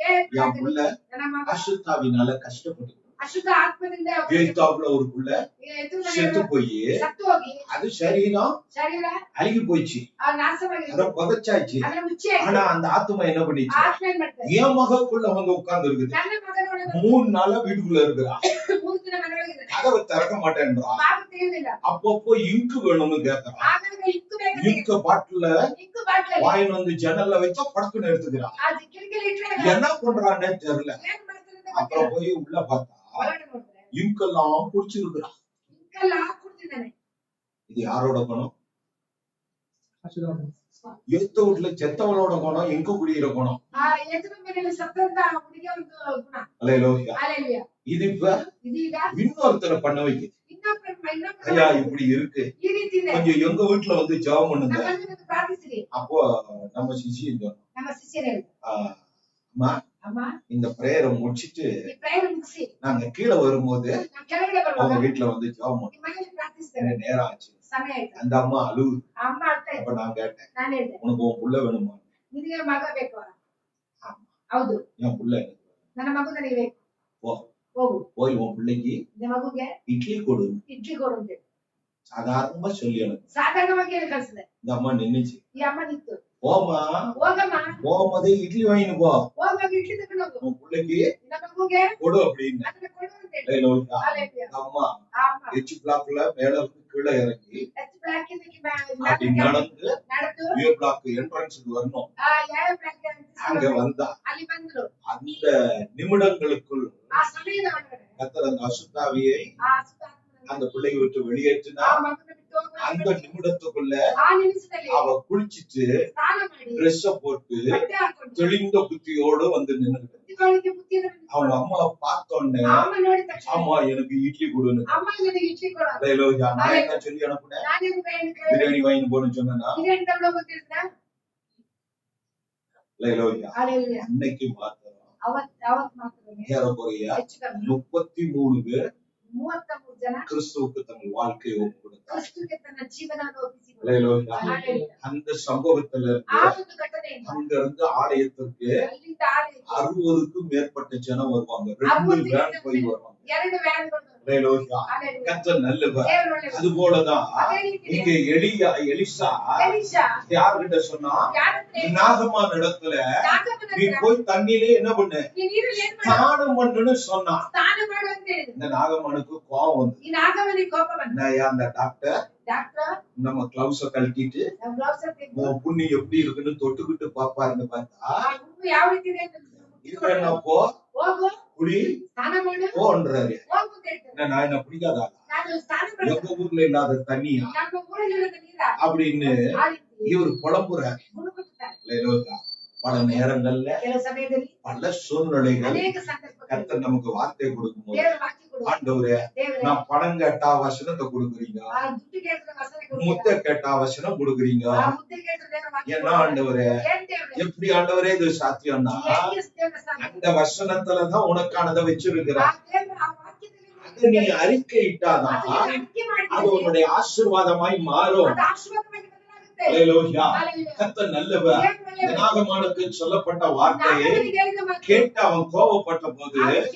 ಏ என் ಬ್ಲಾಕ್ புள்ள ನನ್ನ ಮಗ அசுத்தாவினால கஷ்டப்பட்டு ಅಶುದ್ಧ ಆತ್ಮದಿಂದ ஏத்தாப்புல ஒரு புள்ள ಎದುರು செத்து போய் ಸತ್ತು ಹೋಗಿ அது சரீரம் ಶರೀರ அழுகி போயிடுச்சு, ನಾಶವಾಗಿದೆ. அத புதைச்சாச்சு. ಅದರ ಮುಚ್ಚಿ ஆனா அந்த ஆத்மா என்ன பண்ணிச்சு? ಆತ್ಮ ಏನ್ ಮಾಡ್ತಾರೆ? என் மகக்குள்ள வந்து உட்கார்ந்து இருக்குது. ನನ್ನ ಮಗನೊಳಗೆ 3 நாளா வீட்டுக்குள்ள இருக்கிறா. 3 ದಿನ ಮನೆಯೊಳಗಿದೆ. கதவை திறக்க மாட்டேன்றா. ಬಾಗಿಲು ತೆಗೆಯುವುದಿಲ್ಲ. அப்பப்போ இங்கு வேணும்னு கேக்குறா. ಆಗಾಗ ಇಕ್ಕು ಬೇಕು. இங்கு பாட்டில ಇಕ್ಕು ಬಾಟ್ಲಲ್ಲಿ வாயின் வந்து ஜன்னல்ல வச்சா படக்குன்னு எடுத்துக்கிறா. ಆ ಕಿಟಕಿಯಲ್ಲಿ ಇಟ್ರೆ என்ன பண்றான்னே தெரியல. ಏನ್ ಮಾಡ್ತಾರೆ ಅಂತ ಗೊತ್ತಿಲ್ಲ. அப்புறம் போய் உள்ள பார்த்தா ಒಳಗಡೆ ನೋಡಿದ್ರೆ இங்கெல்லாம் குடிச்சிருக்கிறா. ಇಕ್ಕೆಲ್ಲ ಹಾಕ್ಬಿಡ್ತಿದ್ದಾನೆ. இது யாரோட குணம்? எத்த வீட்டுல செத்தவளோட குணம், எங்க குடிக்கிற குணம். ಆ ಎದುರು ಮನೆಯಲ್ಲಿ ಸತ್ತಂತ ಹುಡುಗಿಯ ಒಂದು ಗುಣ. அல்லேலூயா. Hallelujah. இது இப்ப ಇದೀಗ இன்னொருத்தரை பண்ண வைக்குது. ಇನ್ನೊಬ್ಬರು ஐயா இப்படி இருக்கு, ಈ ರೀತಿ ಇದೆ. கொஞ்சம் எங்க வீட்டுல வந்து ஜெபம் பண்ணுங்க. ನಮ್ಮ ಮನೆಯಲ್ಲಿ ಪ್ರಾರ್ಥಿಸಿರಿ. அப்போ நம்ம சிசியும் சொன்னோம், ನಮ್ಮ ಶಿಷ್ಯರೇ அம்மா ಅಮ್ಮ இந்த பிரேயரை முடிச்சிட்டு ಈ ಪ್ರೇಯರ್ ಮುಗಿಸಿ நாங்க கீழே வரும்போது ನಾವು ಕೆಳಗಡೆ அவங்க ಬರುವಾಗ வீட்டுல வந்து ஜெபம் பண்ணுவோம். ನಿಮ್ಮ ಮನೆಯಲ್ಲಿ ಪ್ರಾರ್ಥಿಸ್ತೇವೆ. நேரம் ஆச்சு. ಸಮಯ ಆಯ್ತು. அந்த அம்மா அழுவு. ಆ ಅಮ್ಮ ಅಳ್ತಾ ಇದ್ರು. அப்ப நான் கேட்டேன், ನಾನು ಹೇಳಿದೆ, உனக்கு உன் புள்ள வேணுமா? ನಿನಗೆ ಮಗ ಬೇಕು? ஆமா. ಹೌದು, என் புள்ள எனக்கு வேணும். ನನ್ನ ಮಗು ನನಗೆ ಬೇಕು. போ ಹೋಗು, போய் உன் பிள்ளைக்கு ನಿನ್ನ ಮಗುಗೆ இட்லி கொடு. ಇಡ್ಲಿ ಕೊಡು ಅಂತ ಹೇಳಿ சாதாரணமா சொல்லி எனக்கு. ಸಾಧಾರಣವಾಗಿ ಹೇಳಿ ಕಳ್ಸಿದೆ. இந்த அம்மா நின்னுச்சு. ಈ ಅಮ್ಮ ನಿಂತು, போமா, ಹೋಗಮ್ಮ, போகும்போதே இட்லி வாங்கிட்டு போ, ಹೋಗುವಾಗ ಇಡ್ಲಿ ತಗೊಂಡು ಹೋಗು, உன் பிள்ளைக்கு ನಿನ್ನ ಮಗುಗೆ கொடு அப்படின்னு. ಅದನ್ನ ಕೊಡು ಅಂತ ಹೇಳಿ. அல்லேலூயா. Hallelujah. இந்த அம்மா ಆ ಅಮ್ಮ எச் பிளாக்ல மேல இருந்து கீழே இறங்கி ಎಚ್ ಬ್ಲಾಕ್ அப்படி ಇಂದ நடந்து ನಡೆದು ஏ பிளாக் என்ட்ரன்ஸுக்கு வரணும். ಆ ಯಾವ ಬ್ಲಾಕ್ அங்க வந்தா ಅಲ್ಲಿ ಬಂದ್ರು. அந்த நிமிடங்களுக்குள் ಆ ಸಮಯದ ಒಳಗಡೆ கர்த்தர் அந்த அசுத்தாவியை ಆ ಸುತ್ತಾತ್ಮನ அந்த பிள்ளையை விட்டு வெளியேற்றினா, ಆ ಮಗನ ಬಿಟ್ಟು அந்த ಹೋಗುವಾಗ நிமிடத்துக்குள்ள ಆ ನಿಮಿಷದಲ್ಲಿ அவ குளிச்சிட்டு ಸ್ನಾನ ಮಾಡಿ ட்ரெஸ்ஸ போட்டு ಬಟ್ಟೆ ಹಾಕೊಂಡು தெளிந்த புத்தியோடு வந்து நின்னுட்டு ಬುದ್ಧಿಗಳಿಗೆ ಬುದ್ಧಿಯನ್ನು அவங்க அம்மா பார்த்தோன்னே, ಆ ಅಮ್ಮ ನೋಡಿದ ತಕ್ಷಣ ஆமா எனக்கு இட்லி கொடுன்னு. ಅಮ್ಮ ನನಗೆ ಇಡ್ಲಿ ಕೊಡು. அல்லேலூயா. நான் என்ன சொல்லி அனுப்புனேன்? ನಾನೇನು ಕೈಯನ್ನು பிரியாணி வாங்கி போன்னு சொன்னா, ಬಿರಿಯಾನಿ ತಗೊಂಡು ಹೋಗುತ್ತಿದ್ದ. அல்லேலூயா. Hallelujah. அன்னைக்கு மாத்திரம் ಅವತ್ ಮಾತ್ರ ஏறக்குறைய ಹೆಚ್ಚು ಕಮ್ಮಿ 33 பேர் 33 ಜನ கிறிஸ்துவுக்கு தங்கள் வாழ்க்கையை ஒப்பு கொடுத்தார். ಕ್ರಿಸ್ತುಗೆ ತನ್ನ ಜೀವನವನ್ನು ಒಪ್ಪಿಸಿದರು. அல்லேலூயா. Hallelujah. அந்த சம்பவத்துல ಆ ಒಂದು ಘಟನೆಯಿಂದ அங்க இருந்து ஆலயத்திற்கு ಅಲ್ಲಿಂದ ಆಲಯಕ್ಕೆ 60க்கும் மேற்பட்ட ஜனம் வருவாங்க. 2 வேன் போய் வருவாங்க. 2 ವ್ಯಾನ್ಗಳು. அல்லேலூயா. Hallelujah. கர்த்தர் நல்லவர். ದೇವರು ಒಳ್ಳೆಯವರು. அது போலதான் ಅದೇ ರೀತಿ இங்க எலிசா ಎಲೀಷಾ யார்கிட்ட சொன்னா, ಯಾರತ್ರ நாகமான் இடத்துல நீ போய் தண்ணியிலே என்ன பண்ணு, ಈ ನೀರಲ್ಲಿ ಏನ್ ಮಾಡು? ஸ்நானம் பண்ணுன்னு சொன்னா. ಸ್ನಾನ ಮಾಡು ಅಂತ ಹೇಳಿದ್ರು. இந்த நாகமானுக்கு கோபம் வந்து, ಈ ನಾಗಮನಿಗೆ ಕೋಪ ಬಂತು. அந்த டாக்டர் ಡಾಕ್ಟರ್ நம்ம கிளவுஸ கழட்டிட்டு ನಾವು ಗ್ಲೌಸ್ ಹಾಕಿದ್ವಿ. உன் புண்ணு எப்படி இருக்குன்னு தொட்டுக்கிட்டு பாப்பாருன்னு பார்த்தா, ಆ ಹುಣ್ಣು ಯಾವ ರೀತಿ ಇದೆ ಅಂತ இது என்னப்போ ಹೋಗು குடி ಸ್ನಾನ ಮಾಡು போன்றாரு. ಹೋಗು ಅಂತ ಹೇಳ್ತಾರೆ. நான் என்ன பிடிக்காதா, ನಾನು ಸ್ನಾನ ಮಾಡ್ತೀನಿ. எங்க ஊர்ல இல்லாத தண்ணியா ನಮ್ಮ ಊರಲ್ಲಿರೋ ನೀರ அப்படின்னு ಆ ರೀತಿ இவர் புலம்புறாரு. ಮುಳುಗುತ್ತಾರೆ. அல்லேலூயா. பல நேரங்கள்ல ಕೆಲವು ಸಮಯದಲ್ಲಿ பல சூழ்நிலைகள் ಅನೇಕ ಸಂದರ್ಭಗಳಲ್ಲಿ கர்த்தர் நமக்கு வார்த்தை கொடுக்கும்போது, ದೇವರ ವಾಕ್ಯ ಕೊಡು. ஆண்டவரே ದೇವರೇ நான் பணம் கேட்டா வசனத்தை கொடுக்குறீங்க, ಆ ದುಡ್ಡು ಕೇಳಿದ್ರೆ ವಸನ ಕೊಡು. முத்தை கேட்டா வசனம் கொடுக்குறீங்க. ಆ ಮುದ್ದೆ ಕೇಳಿದ್ರೆ ದೇವರ ವಾಕ್ಯ என்ன ಕೊಡು. ஆண்டவரே, ಏನ್ ದೇವರೇ? எப்படி ஆண்டவரೇ இது சாத்தியம்னா, ಹೆಂಗೆ ದೇವರ ಸಾಧ್ಯ? அந்த வசனத்துலதான் உனக்கானதை வச்சிருக்கிற. ಆ ದೇವರ ಆ ವಾಕ್ಯದಲ್ಲಿ அது நீ அறிக்கை இட்டாதான் ಅದನ್ನ ಅರಿಕೆ அது ಮಾಡಿದ್ರೆ உன்னுடைய ஆசீர்வாதமாய் மாறும். ಅದು ಆಶೀರ್ವಾದವಾಗಿ ಬದಲಾಗುತ್ತೆ. அல்லேலூயா. Hallelujah. கர்த்தர் நல்லவர். ದೇವರು ಒಳ್ಳೆಯವರು. நாகமானுக்கு சொல்லப்பட்ட வார்த்தையை ನಾಗಮನಿಗೆ ಹೇಳಿದ ಮಾತು. கேட்டு அவன் கோபப்பட்ட போது,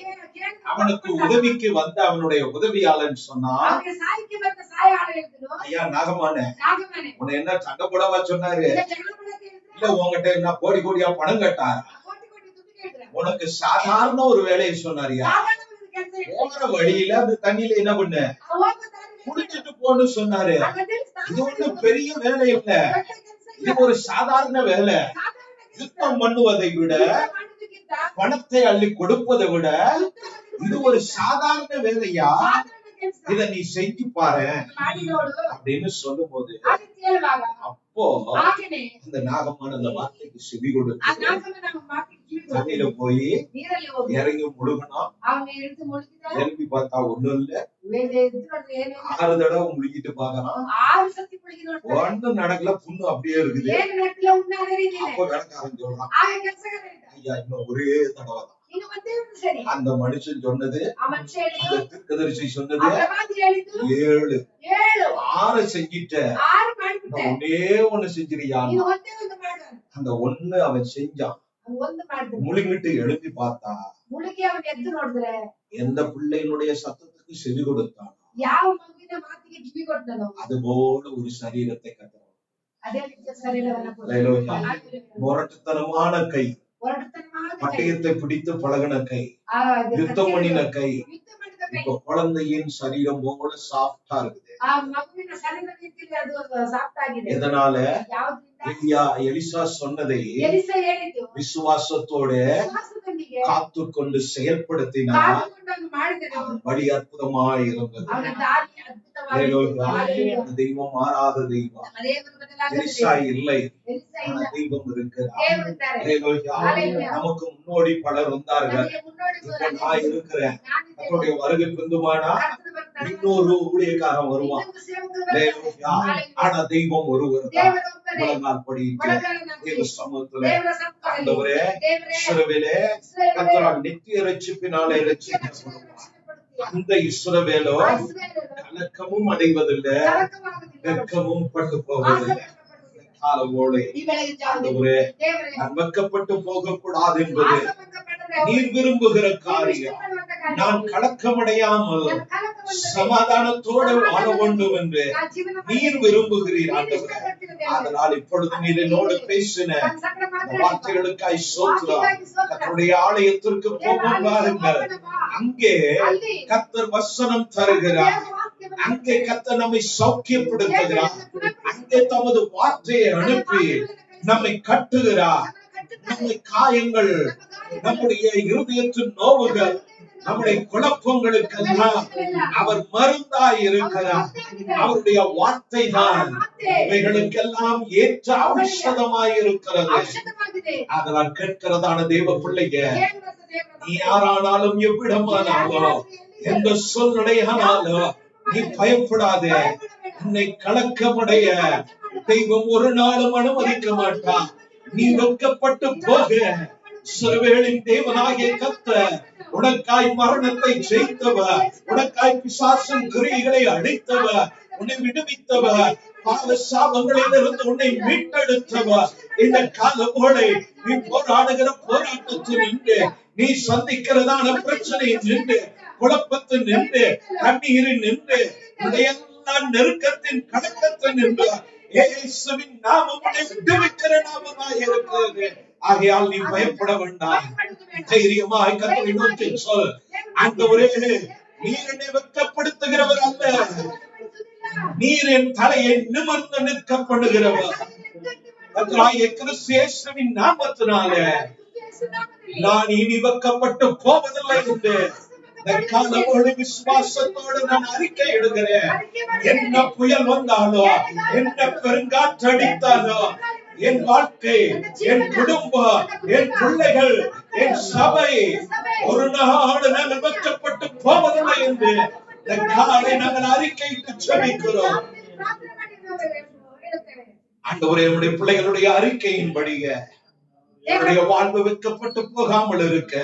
ಕೇಳಿ அவனுக்கு உதவிக்கு வந்த அவனுடைய உதவியாளன் சொன்னா, ಅವನಿಗೆ ಸಹಾಯಕ್ಕೆ ಬಂದ ಸಹಾಯ ಆಳು ಹೇಳಿದ್ರು. ஐயா நாகமானே, ನಾಗಮನೆ உன்னை என்ன சண்டை போடவா சொன்னாரு, ಇಲ್ಲ ಜಗಳ ಮಾಡಕ್ಕೆ ಹೇಳಿದ್ರು. இல்ல உன்கிட்ட என்ன கோடி கோடியா பணம் கேட்டார், ಕೋಟಿ ಕೋಟಿ ದುಡ್ಡು ಕೇಳಿದ್ರು. உனக்கு சாதாரண ஒரு வேலையை சொன்னாரியா, ಸಾಧಾರಣ ಒಂದು ಕೆಲಸ ಹೇಳಿದ್ರು. போற வழியில அந்த தண்ணியில என்ன பண்ணு, ಆ ಹೋಗೋ ದಾರಿಯಲ್ಲಿ குடிச்சிட்டு போன்னு சொன்னாரு. ಅದರಲ್ಲಿ ಸ್ನಾನ இது ஒண்ணு ಮಾಡಿದ್ರು. பெரிய வேலை இல்ல, ದೊಡ್ಡ ಕೆಲಸ இது ಇಲ್ಲ. ஒரு சாதாரண வேலை. ಸಾಧಾರಣ ಕೆಲಸ. யுத்தம் பண்ணுவதை விட, ಯುದ್ಧ ಮಾಡೋದಕ್ಕಿಂತ பணத்தை அள்ளி கொடுப்பதை விட, ಯುದ್ಧ இது ಮಾಡೋದು ஒரு சாதாரண வேலையா, ಸಾಧಾರಣ ಕೆಲಸ. இத நீ செஞ்சு பாரு ಮಾಡಿ ನೋಡು அப்படின்னு சொல்லும் போது, ಆ ರೀತಿ ಹೇಳುವಾಗ அப்போ ಹಾಗೇನೆ இந்த நாகமான அந்த வார்த்தைக்கு செவி ಆ கொடுத்து ನಾಗಮನ ನಮ್ಮ ಮಾತಿಗೆ ಕಿವಿ தண்ணியில ಕೊಟ್ಟು போய் ನೀರಲ್ಲಿ ಹೋಗಿ இறங்கி முழுகினா. ಅವನು ಇಳಿದು ಮುಳುಗಿದ. இறங்கி பார்த்தா ஒண்ணும் இல்ல, ಮೇಲೆ ಎದ್ದು ನೋಡಿದ್ರೆ ಏನಿಲ್ಲ. 6 தடவை முழுகிட்டு பாக்குறான், 6 ಸತಿ ಮುಳುಗಿ ನೋಡ್ತಾರೆ. ஒண்ணும் நடக்கல, புண்ணு அப்படியே இருக்குது. ಏನು ನಟ್ಟಿಲ್ಲ ಉಣ್ಣ ಅದೇ ರೀತಿ ಇದೆ. அப்போ வேலைக்காரன் சொல்றான், ಆಗ ಕೆಲಸಗಾರ ಇದ್ದ. ஐயா இன்னும் ஒரೇ தடவை தான். ಇನ್ನು ಒಂದೇ ಒಂದು ಸರಿ அந்த மனுஷன் சொன்னது, ಆ ಮನುಷ್ಯ ಹೇಳಿದ್ದು, அந்த தீர்க்கதரிசி ಆ சொன்னது ಪ್ರವಾದಿ ಹೇಳಿದ್ದು 7, 7 6 செஞ்சிட்ட, 6 ಮಾಡಿಬಿಟ್ಟೆ. ஒன்னே ஒண்ணு செஞ்சிருயா. ನೀನು ಒಂದೇ ಒಂದು ಮಾಡು. அந்த ஒண்ணு அவன் செஞ்சான். ಅವ್ನು ಒಂದು ಮಾಡಿದ್ರು. முழுங்கிட்டு எழுப்பி பார்த்தா, ಮುಳುಗಿ ಅವನು ಎದ್ದು ನೋಡಿದ್ರೆ எந்த பிள்ளையினுடைய சத்தத்துக்கு செவி கொடுத்தான், ಯಾವ ಮಗುವಿನ ಮಾತಿಗೆ ಕಿವಿ ಕೊಟ್ಟನೋ அது போல ஒரு சரீரத்தை கத்தணும். ಅದೇ ರೀತಿಯ ಶರೀರವನ್ನ ಕೊಡು. அல்லேலூயா. Hallelujah. முரட்டுத்தனமான கை, ಹೊರಟುತನವಾದ ಕೈ. பட்டயத்தை பிடித்து பழகின கை, ಆ யுத்தம் பண்ணின கை, ಯುದ್ಧ ಮಾಡಿದ ಕೈ. இப்ப குழந்தையின் சரீரம் போல சாஃப்டா இருக்குது. ಆ ಮಗುವಿನ ಶರೀರ ರೀತಿಯಲ್ಲಿ ಅದು ಸಾಫ್ಟ್ ಆಗಿದೆ. எதனால? ಯಾವ್ದ್ರಿಂದ? எலிசா சொன்னதை ಎಲಿಸ ಹೇಳಿದ್ದು விசுவாசத்தோட ವಿಶ್ವಾಸದೊಂದಿಗೆ காத்துக்கொண்டு செயல்படுத்தினா ಕಾದುಕೊಂಡು ಅವನು ಮಾಡಿದನು. அவன் வழி அற்புதமாய் இருந்தது. ಅವನ ದಾರಿ ಅದ್ಭುತವಾಗಿದೆ. அல்லேலூயா. Hallelujah. அந்த தெய்வம் மாறாத தெய்வம். ನಮ್ಮ ದೇವರು ಬದಲಾಗದ எலிசா ದೇವರು. இல்லை, ಎಲಿಸ ஆனா ಇಲ್ಲ. தெய்வம் இருக்கிறார். ದೇವರು ಇದ್ದಾರೆ. அல்லேலூயா. Hallelujah. நமக்கு முன்னோடி பலர் வந்தார்கள். ನಮಗೆ ಮುನ್ನೋಡಿ இப்ப நான் இருக்கிறேன். ನಾನಿದ್ದೇನೆ. கர்த்தருடைய வருகை பிந்துமானா ಕರ್ತನು ಬರ್ತಾನೆ. இன்னொரு ஊழியக்காரன் வருவான். ಇನ್ನೊಂದು ಸೇವಕರು ಬರ್ತಾರೆ. அல்லேலூயா. Hallelujah. ஆனா தெய்வம் ஒருவர் தான். ದೇವರು ಒಬ್ಬನೇ. முழங்கால் படியிட்டு ಮೊಣಕಾಲು ನಂಬಿ தேவ சமூகத்துல ದೇವರ ಸಮ್ಮುಖದಲ್ಲಿ ஆண்டவரೇ, ದೇವರೇ இஸ்ரவேலே, ಇಸ್ರಾಯೇಲೇ, கர்த்தரால் நித்திய ரட்சிப்பினாலே ரட்சிக்கப்படுவான். ರಕ್ಷಣೆ அந்த இஸ்ரவேலோ ಆ ಇಸ್ರಾಯೇಲರು கலக்கமும் அடைவதில்லை, ಕಲಕವಾಗುವುದಿಲ್ಲ. வெட்கமும் பட்டு போவதில்லை. ಆಸಕ್ತಪಡುವುದಿಲ್ಲ. காலவோடு ಈ ಬೆಳಗಿನ ಜಾವದಲ್ಲಿ ஆண்டவரே, ದೇವರೇ நான் வெட்கப்பட்டு போகக்கூடாது என்பது ಆಸಕ್ತಪಟ್ಟರೆ நீர் விரும்புகிற ನೀವು காரியம். ಇಷ್ಟಪಡುವಂತ ಕಾರ್ಯ. நான் கலக்கமடையாமல் ನನ್ನ ಕಲಕವನ್ನು சமாதானத்தோடு வாழ வேண்டும் என்று ಆ ಜೀವನ நீர் விரும்புகிறீர் ನೀನು ஆண்டவரே. ಇಷ್ಟಪಡ್ತೀರ ದೇವರೇ. அதனால் இப்பொழுது நீர் என்னோடு பேசின ನನ್ನ ಸಂಗಡ இந்த ಮಾತಾಡಿ வார்த்தைகளுக்காய் சோத்திரம். ವಾಕ್ಯಕ್ಕಾಗಿ ಸ್ತೋತ್ರ. கர்த்தருடைய ஆலயத்திற்கு போகும் பாருங்கள், அங்கே ಅಲ್ಲಿ கர்த்தர் வசனம் தருகிறார். ದೇವರ ವಾಕ್ಯವನ್ನು அங்கே கர்த்தர் நம்மை சௌக்கியப்படுத்துகிறார். அங்கே தமது வார்த்தையை அனுப்பி நம்மை கட்டுகிறார். நம்மை காயங்கள், நம்முடைய இருதயத்தின் நோவுகள், நம்முடைய குழப்பங்களுக்கெல்லாம் அவர் மருந்தாய் இருக்கிறார். அவருடைய வார்த்தை தான் இவைகளுக்கெல்லாம் ஏற்ற ஔஷதமாய் இருக்கிறது. ಔಷಧವಾಗಿದೆ. அதனால் கேட்கிறதான தேவ பிள்ளைங்க, ದೇವರ நீ யாரானாலும் எவ்விடமானாலும் எந்த சூழ்நிலையானாலும் நீ பயப்படாதே. உன்னை கலக்கமுடைய தெய்வம் ஒரு நாளும் அனுமதிக்க மாட்டான். நீ வெட்கப்பட்டு போக இஸ்ரவேலின் தேவனாகிய கர்த்தர் உனக்காய் மரணத்தை ஜெயித்தவர், உனக்காய் பிசாசின் கிரியைகளை அழித்தவர், உன்னை விடுவித்தவர், பாவ சாபங்களிலிருந்து உன்னை மீட்டெடுத்தவர். இந்த காலமோடு நீ போராடுகிற போராட்டத்தில் நின்று, நீ சந்திக்கிறதான பிரச்சனை நின்று, குழப்பத்தில் நின்று, கண்ணீரில் நின்று, எல்லா நெருக்கத்தின் கலக்கத்தில் நின்று, இயேசுவின் நாமம் உன்னை விடுவிக்கிற நாமமாய் இருக்கிறது. ஆகையால் நீ பயப்பட வேண்டாம். தைரியமாய் கர்த்தரை நோக்கி சொல், ஆண்டவரே, நீர் என்னை வெட்கப்படுத்துகிறவர் அல்ல, நீர் என் தலையை நிமிர்ந்து நிற்க பண்ணுகிறவர். கர்த்தராகிய கிறிஸ்து இயேசுவின் நாமத்தினால நான் இனி வெட்கப்பட்டு போவதில்லை என்று இந்த காலமோடு விசுவாசத்தோடு நான் அறிக்கை இடுகிறேன். என்ன புயல் வந்தாலோ, என்ன பெருங்காற்று அடித்தாலோ, என் வாழ்க்கை, என் குடும்பம், என் பிள்ளைகள், என் சபை ஒரு நாடு நாங்கள் வெட்கப்பட்டு போவதில்லை என்று இந்த காலை நாங்கள் அறிக்கையிட்டு ஜெபிக்கிறோம். ஆண்டவரே, என்னுடைய பிள்ளைகளுடைய அறிக்கையின்படியே என்னுடைய வாழ்வு வெட்கப்பட்டு போகாமல் இருக்க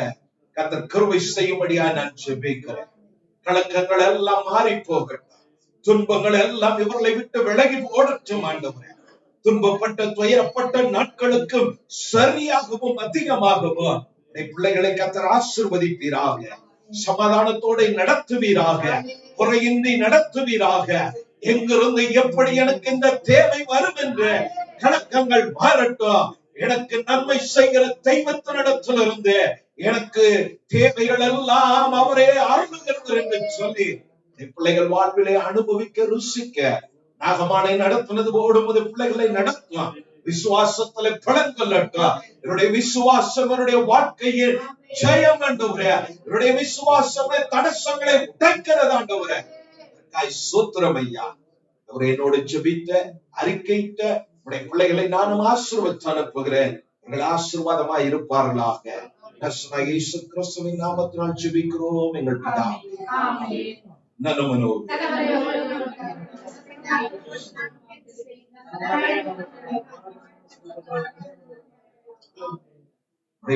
கர்த்தர் கிருபை செய்யும்படியா நான் ஜெபிக்கிறேன். கலக்கங்கள் எல்லாம் மாறி போகட்டும், துன்பங்கள் எல்லாம் இவர்களை விட்டு விலகி ஓடட்டும். ஆண்டவரே, துன்பப்பட்ட துயரப்பட்ட நாட்களுக்கு சரியாகவும் அதிகமாகவும் பிள்ளைகளை கர்த்தர் ஆசீர்வதிப்பீராக, சமாதானத்தோடு நடத்துவீராக, குறையின்றி நடத்துவீராக. எங்கிருந்து எப்படி எனக்கு இந்த தேவை வரும் என்று கலக்கங்கள் மாறட்டும். எனக்கு நன்மை செய்கிற தெய்வத்தினிடத்திலிருந்து எனக்கு தேவைகள் எல்லாம் அவரே அருளுகிறது என்று சொல்லி பிள்ளைகள் வாழ்விலே அனுபவிக்க ருசிக்க நாகமானை நடத்தினது போடும்போது பிள்ளைகளை நடத்தலாம். விசுவாசத்துல பலன் கொள்ளட்டும். என்னுடைய விசுவாசம் என்னுடைய வாழ்க்கையில் ஜெயம் ஆண்டவரே, என்னுடைய விசுவாசம் தடசங்களை உடைக்கிறது ஆண்டவரே. சூத்திரம் ஐயா, அவர் என்னோடு ஜெபித்த அறிக்கையிட்ட உடைய பிள்ளைகளை நானும் ஆசீர்வதித்து அனுப்புகிறேன். எங்கள் ஆசீர்வாதமா இருப்பார்களாக. இயேசு கிறிஸ்துவின் நாமத்தினால் ஜெபிக்கிறோம் எங்கள் பிதாவே. நலமனோ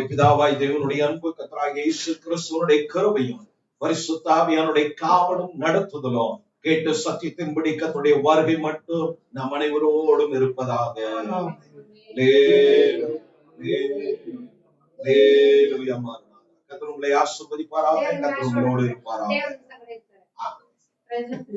பிதாவாய் தேவனுடைய அன்பு, கர்த்தராகிய இயேசு கிறிஸ்துவினுடைய கிருபையும் பரிசுத்த ஆவியானுடைய காவலும் நடத்துதலும் கேட்டு சத்தியத்தின்படி கர்த்தருடைய வருகை மட்டும் நம் அனைவரோடும் இருப்பதாக. கர்த்தர் உங்களை ஆசீர்வதிப்பாராக. கர்த்தர் உங்களோடு இருப்பாராக.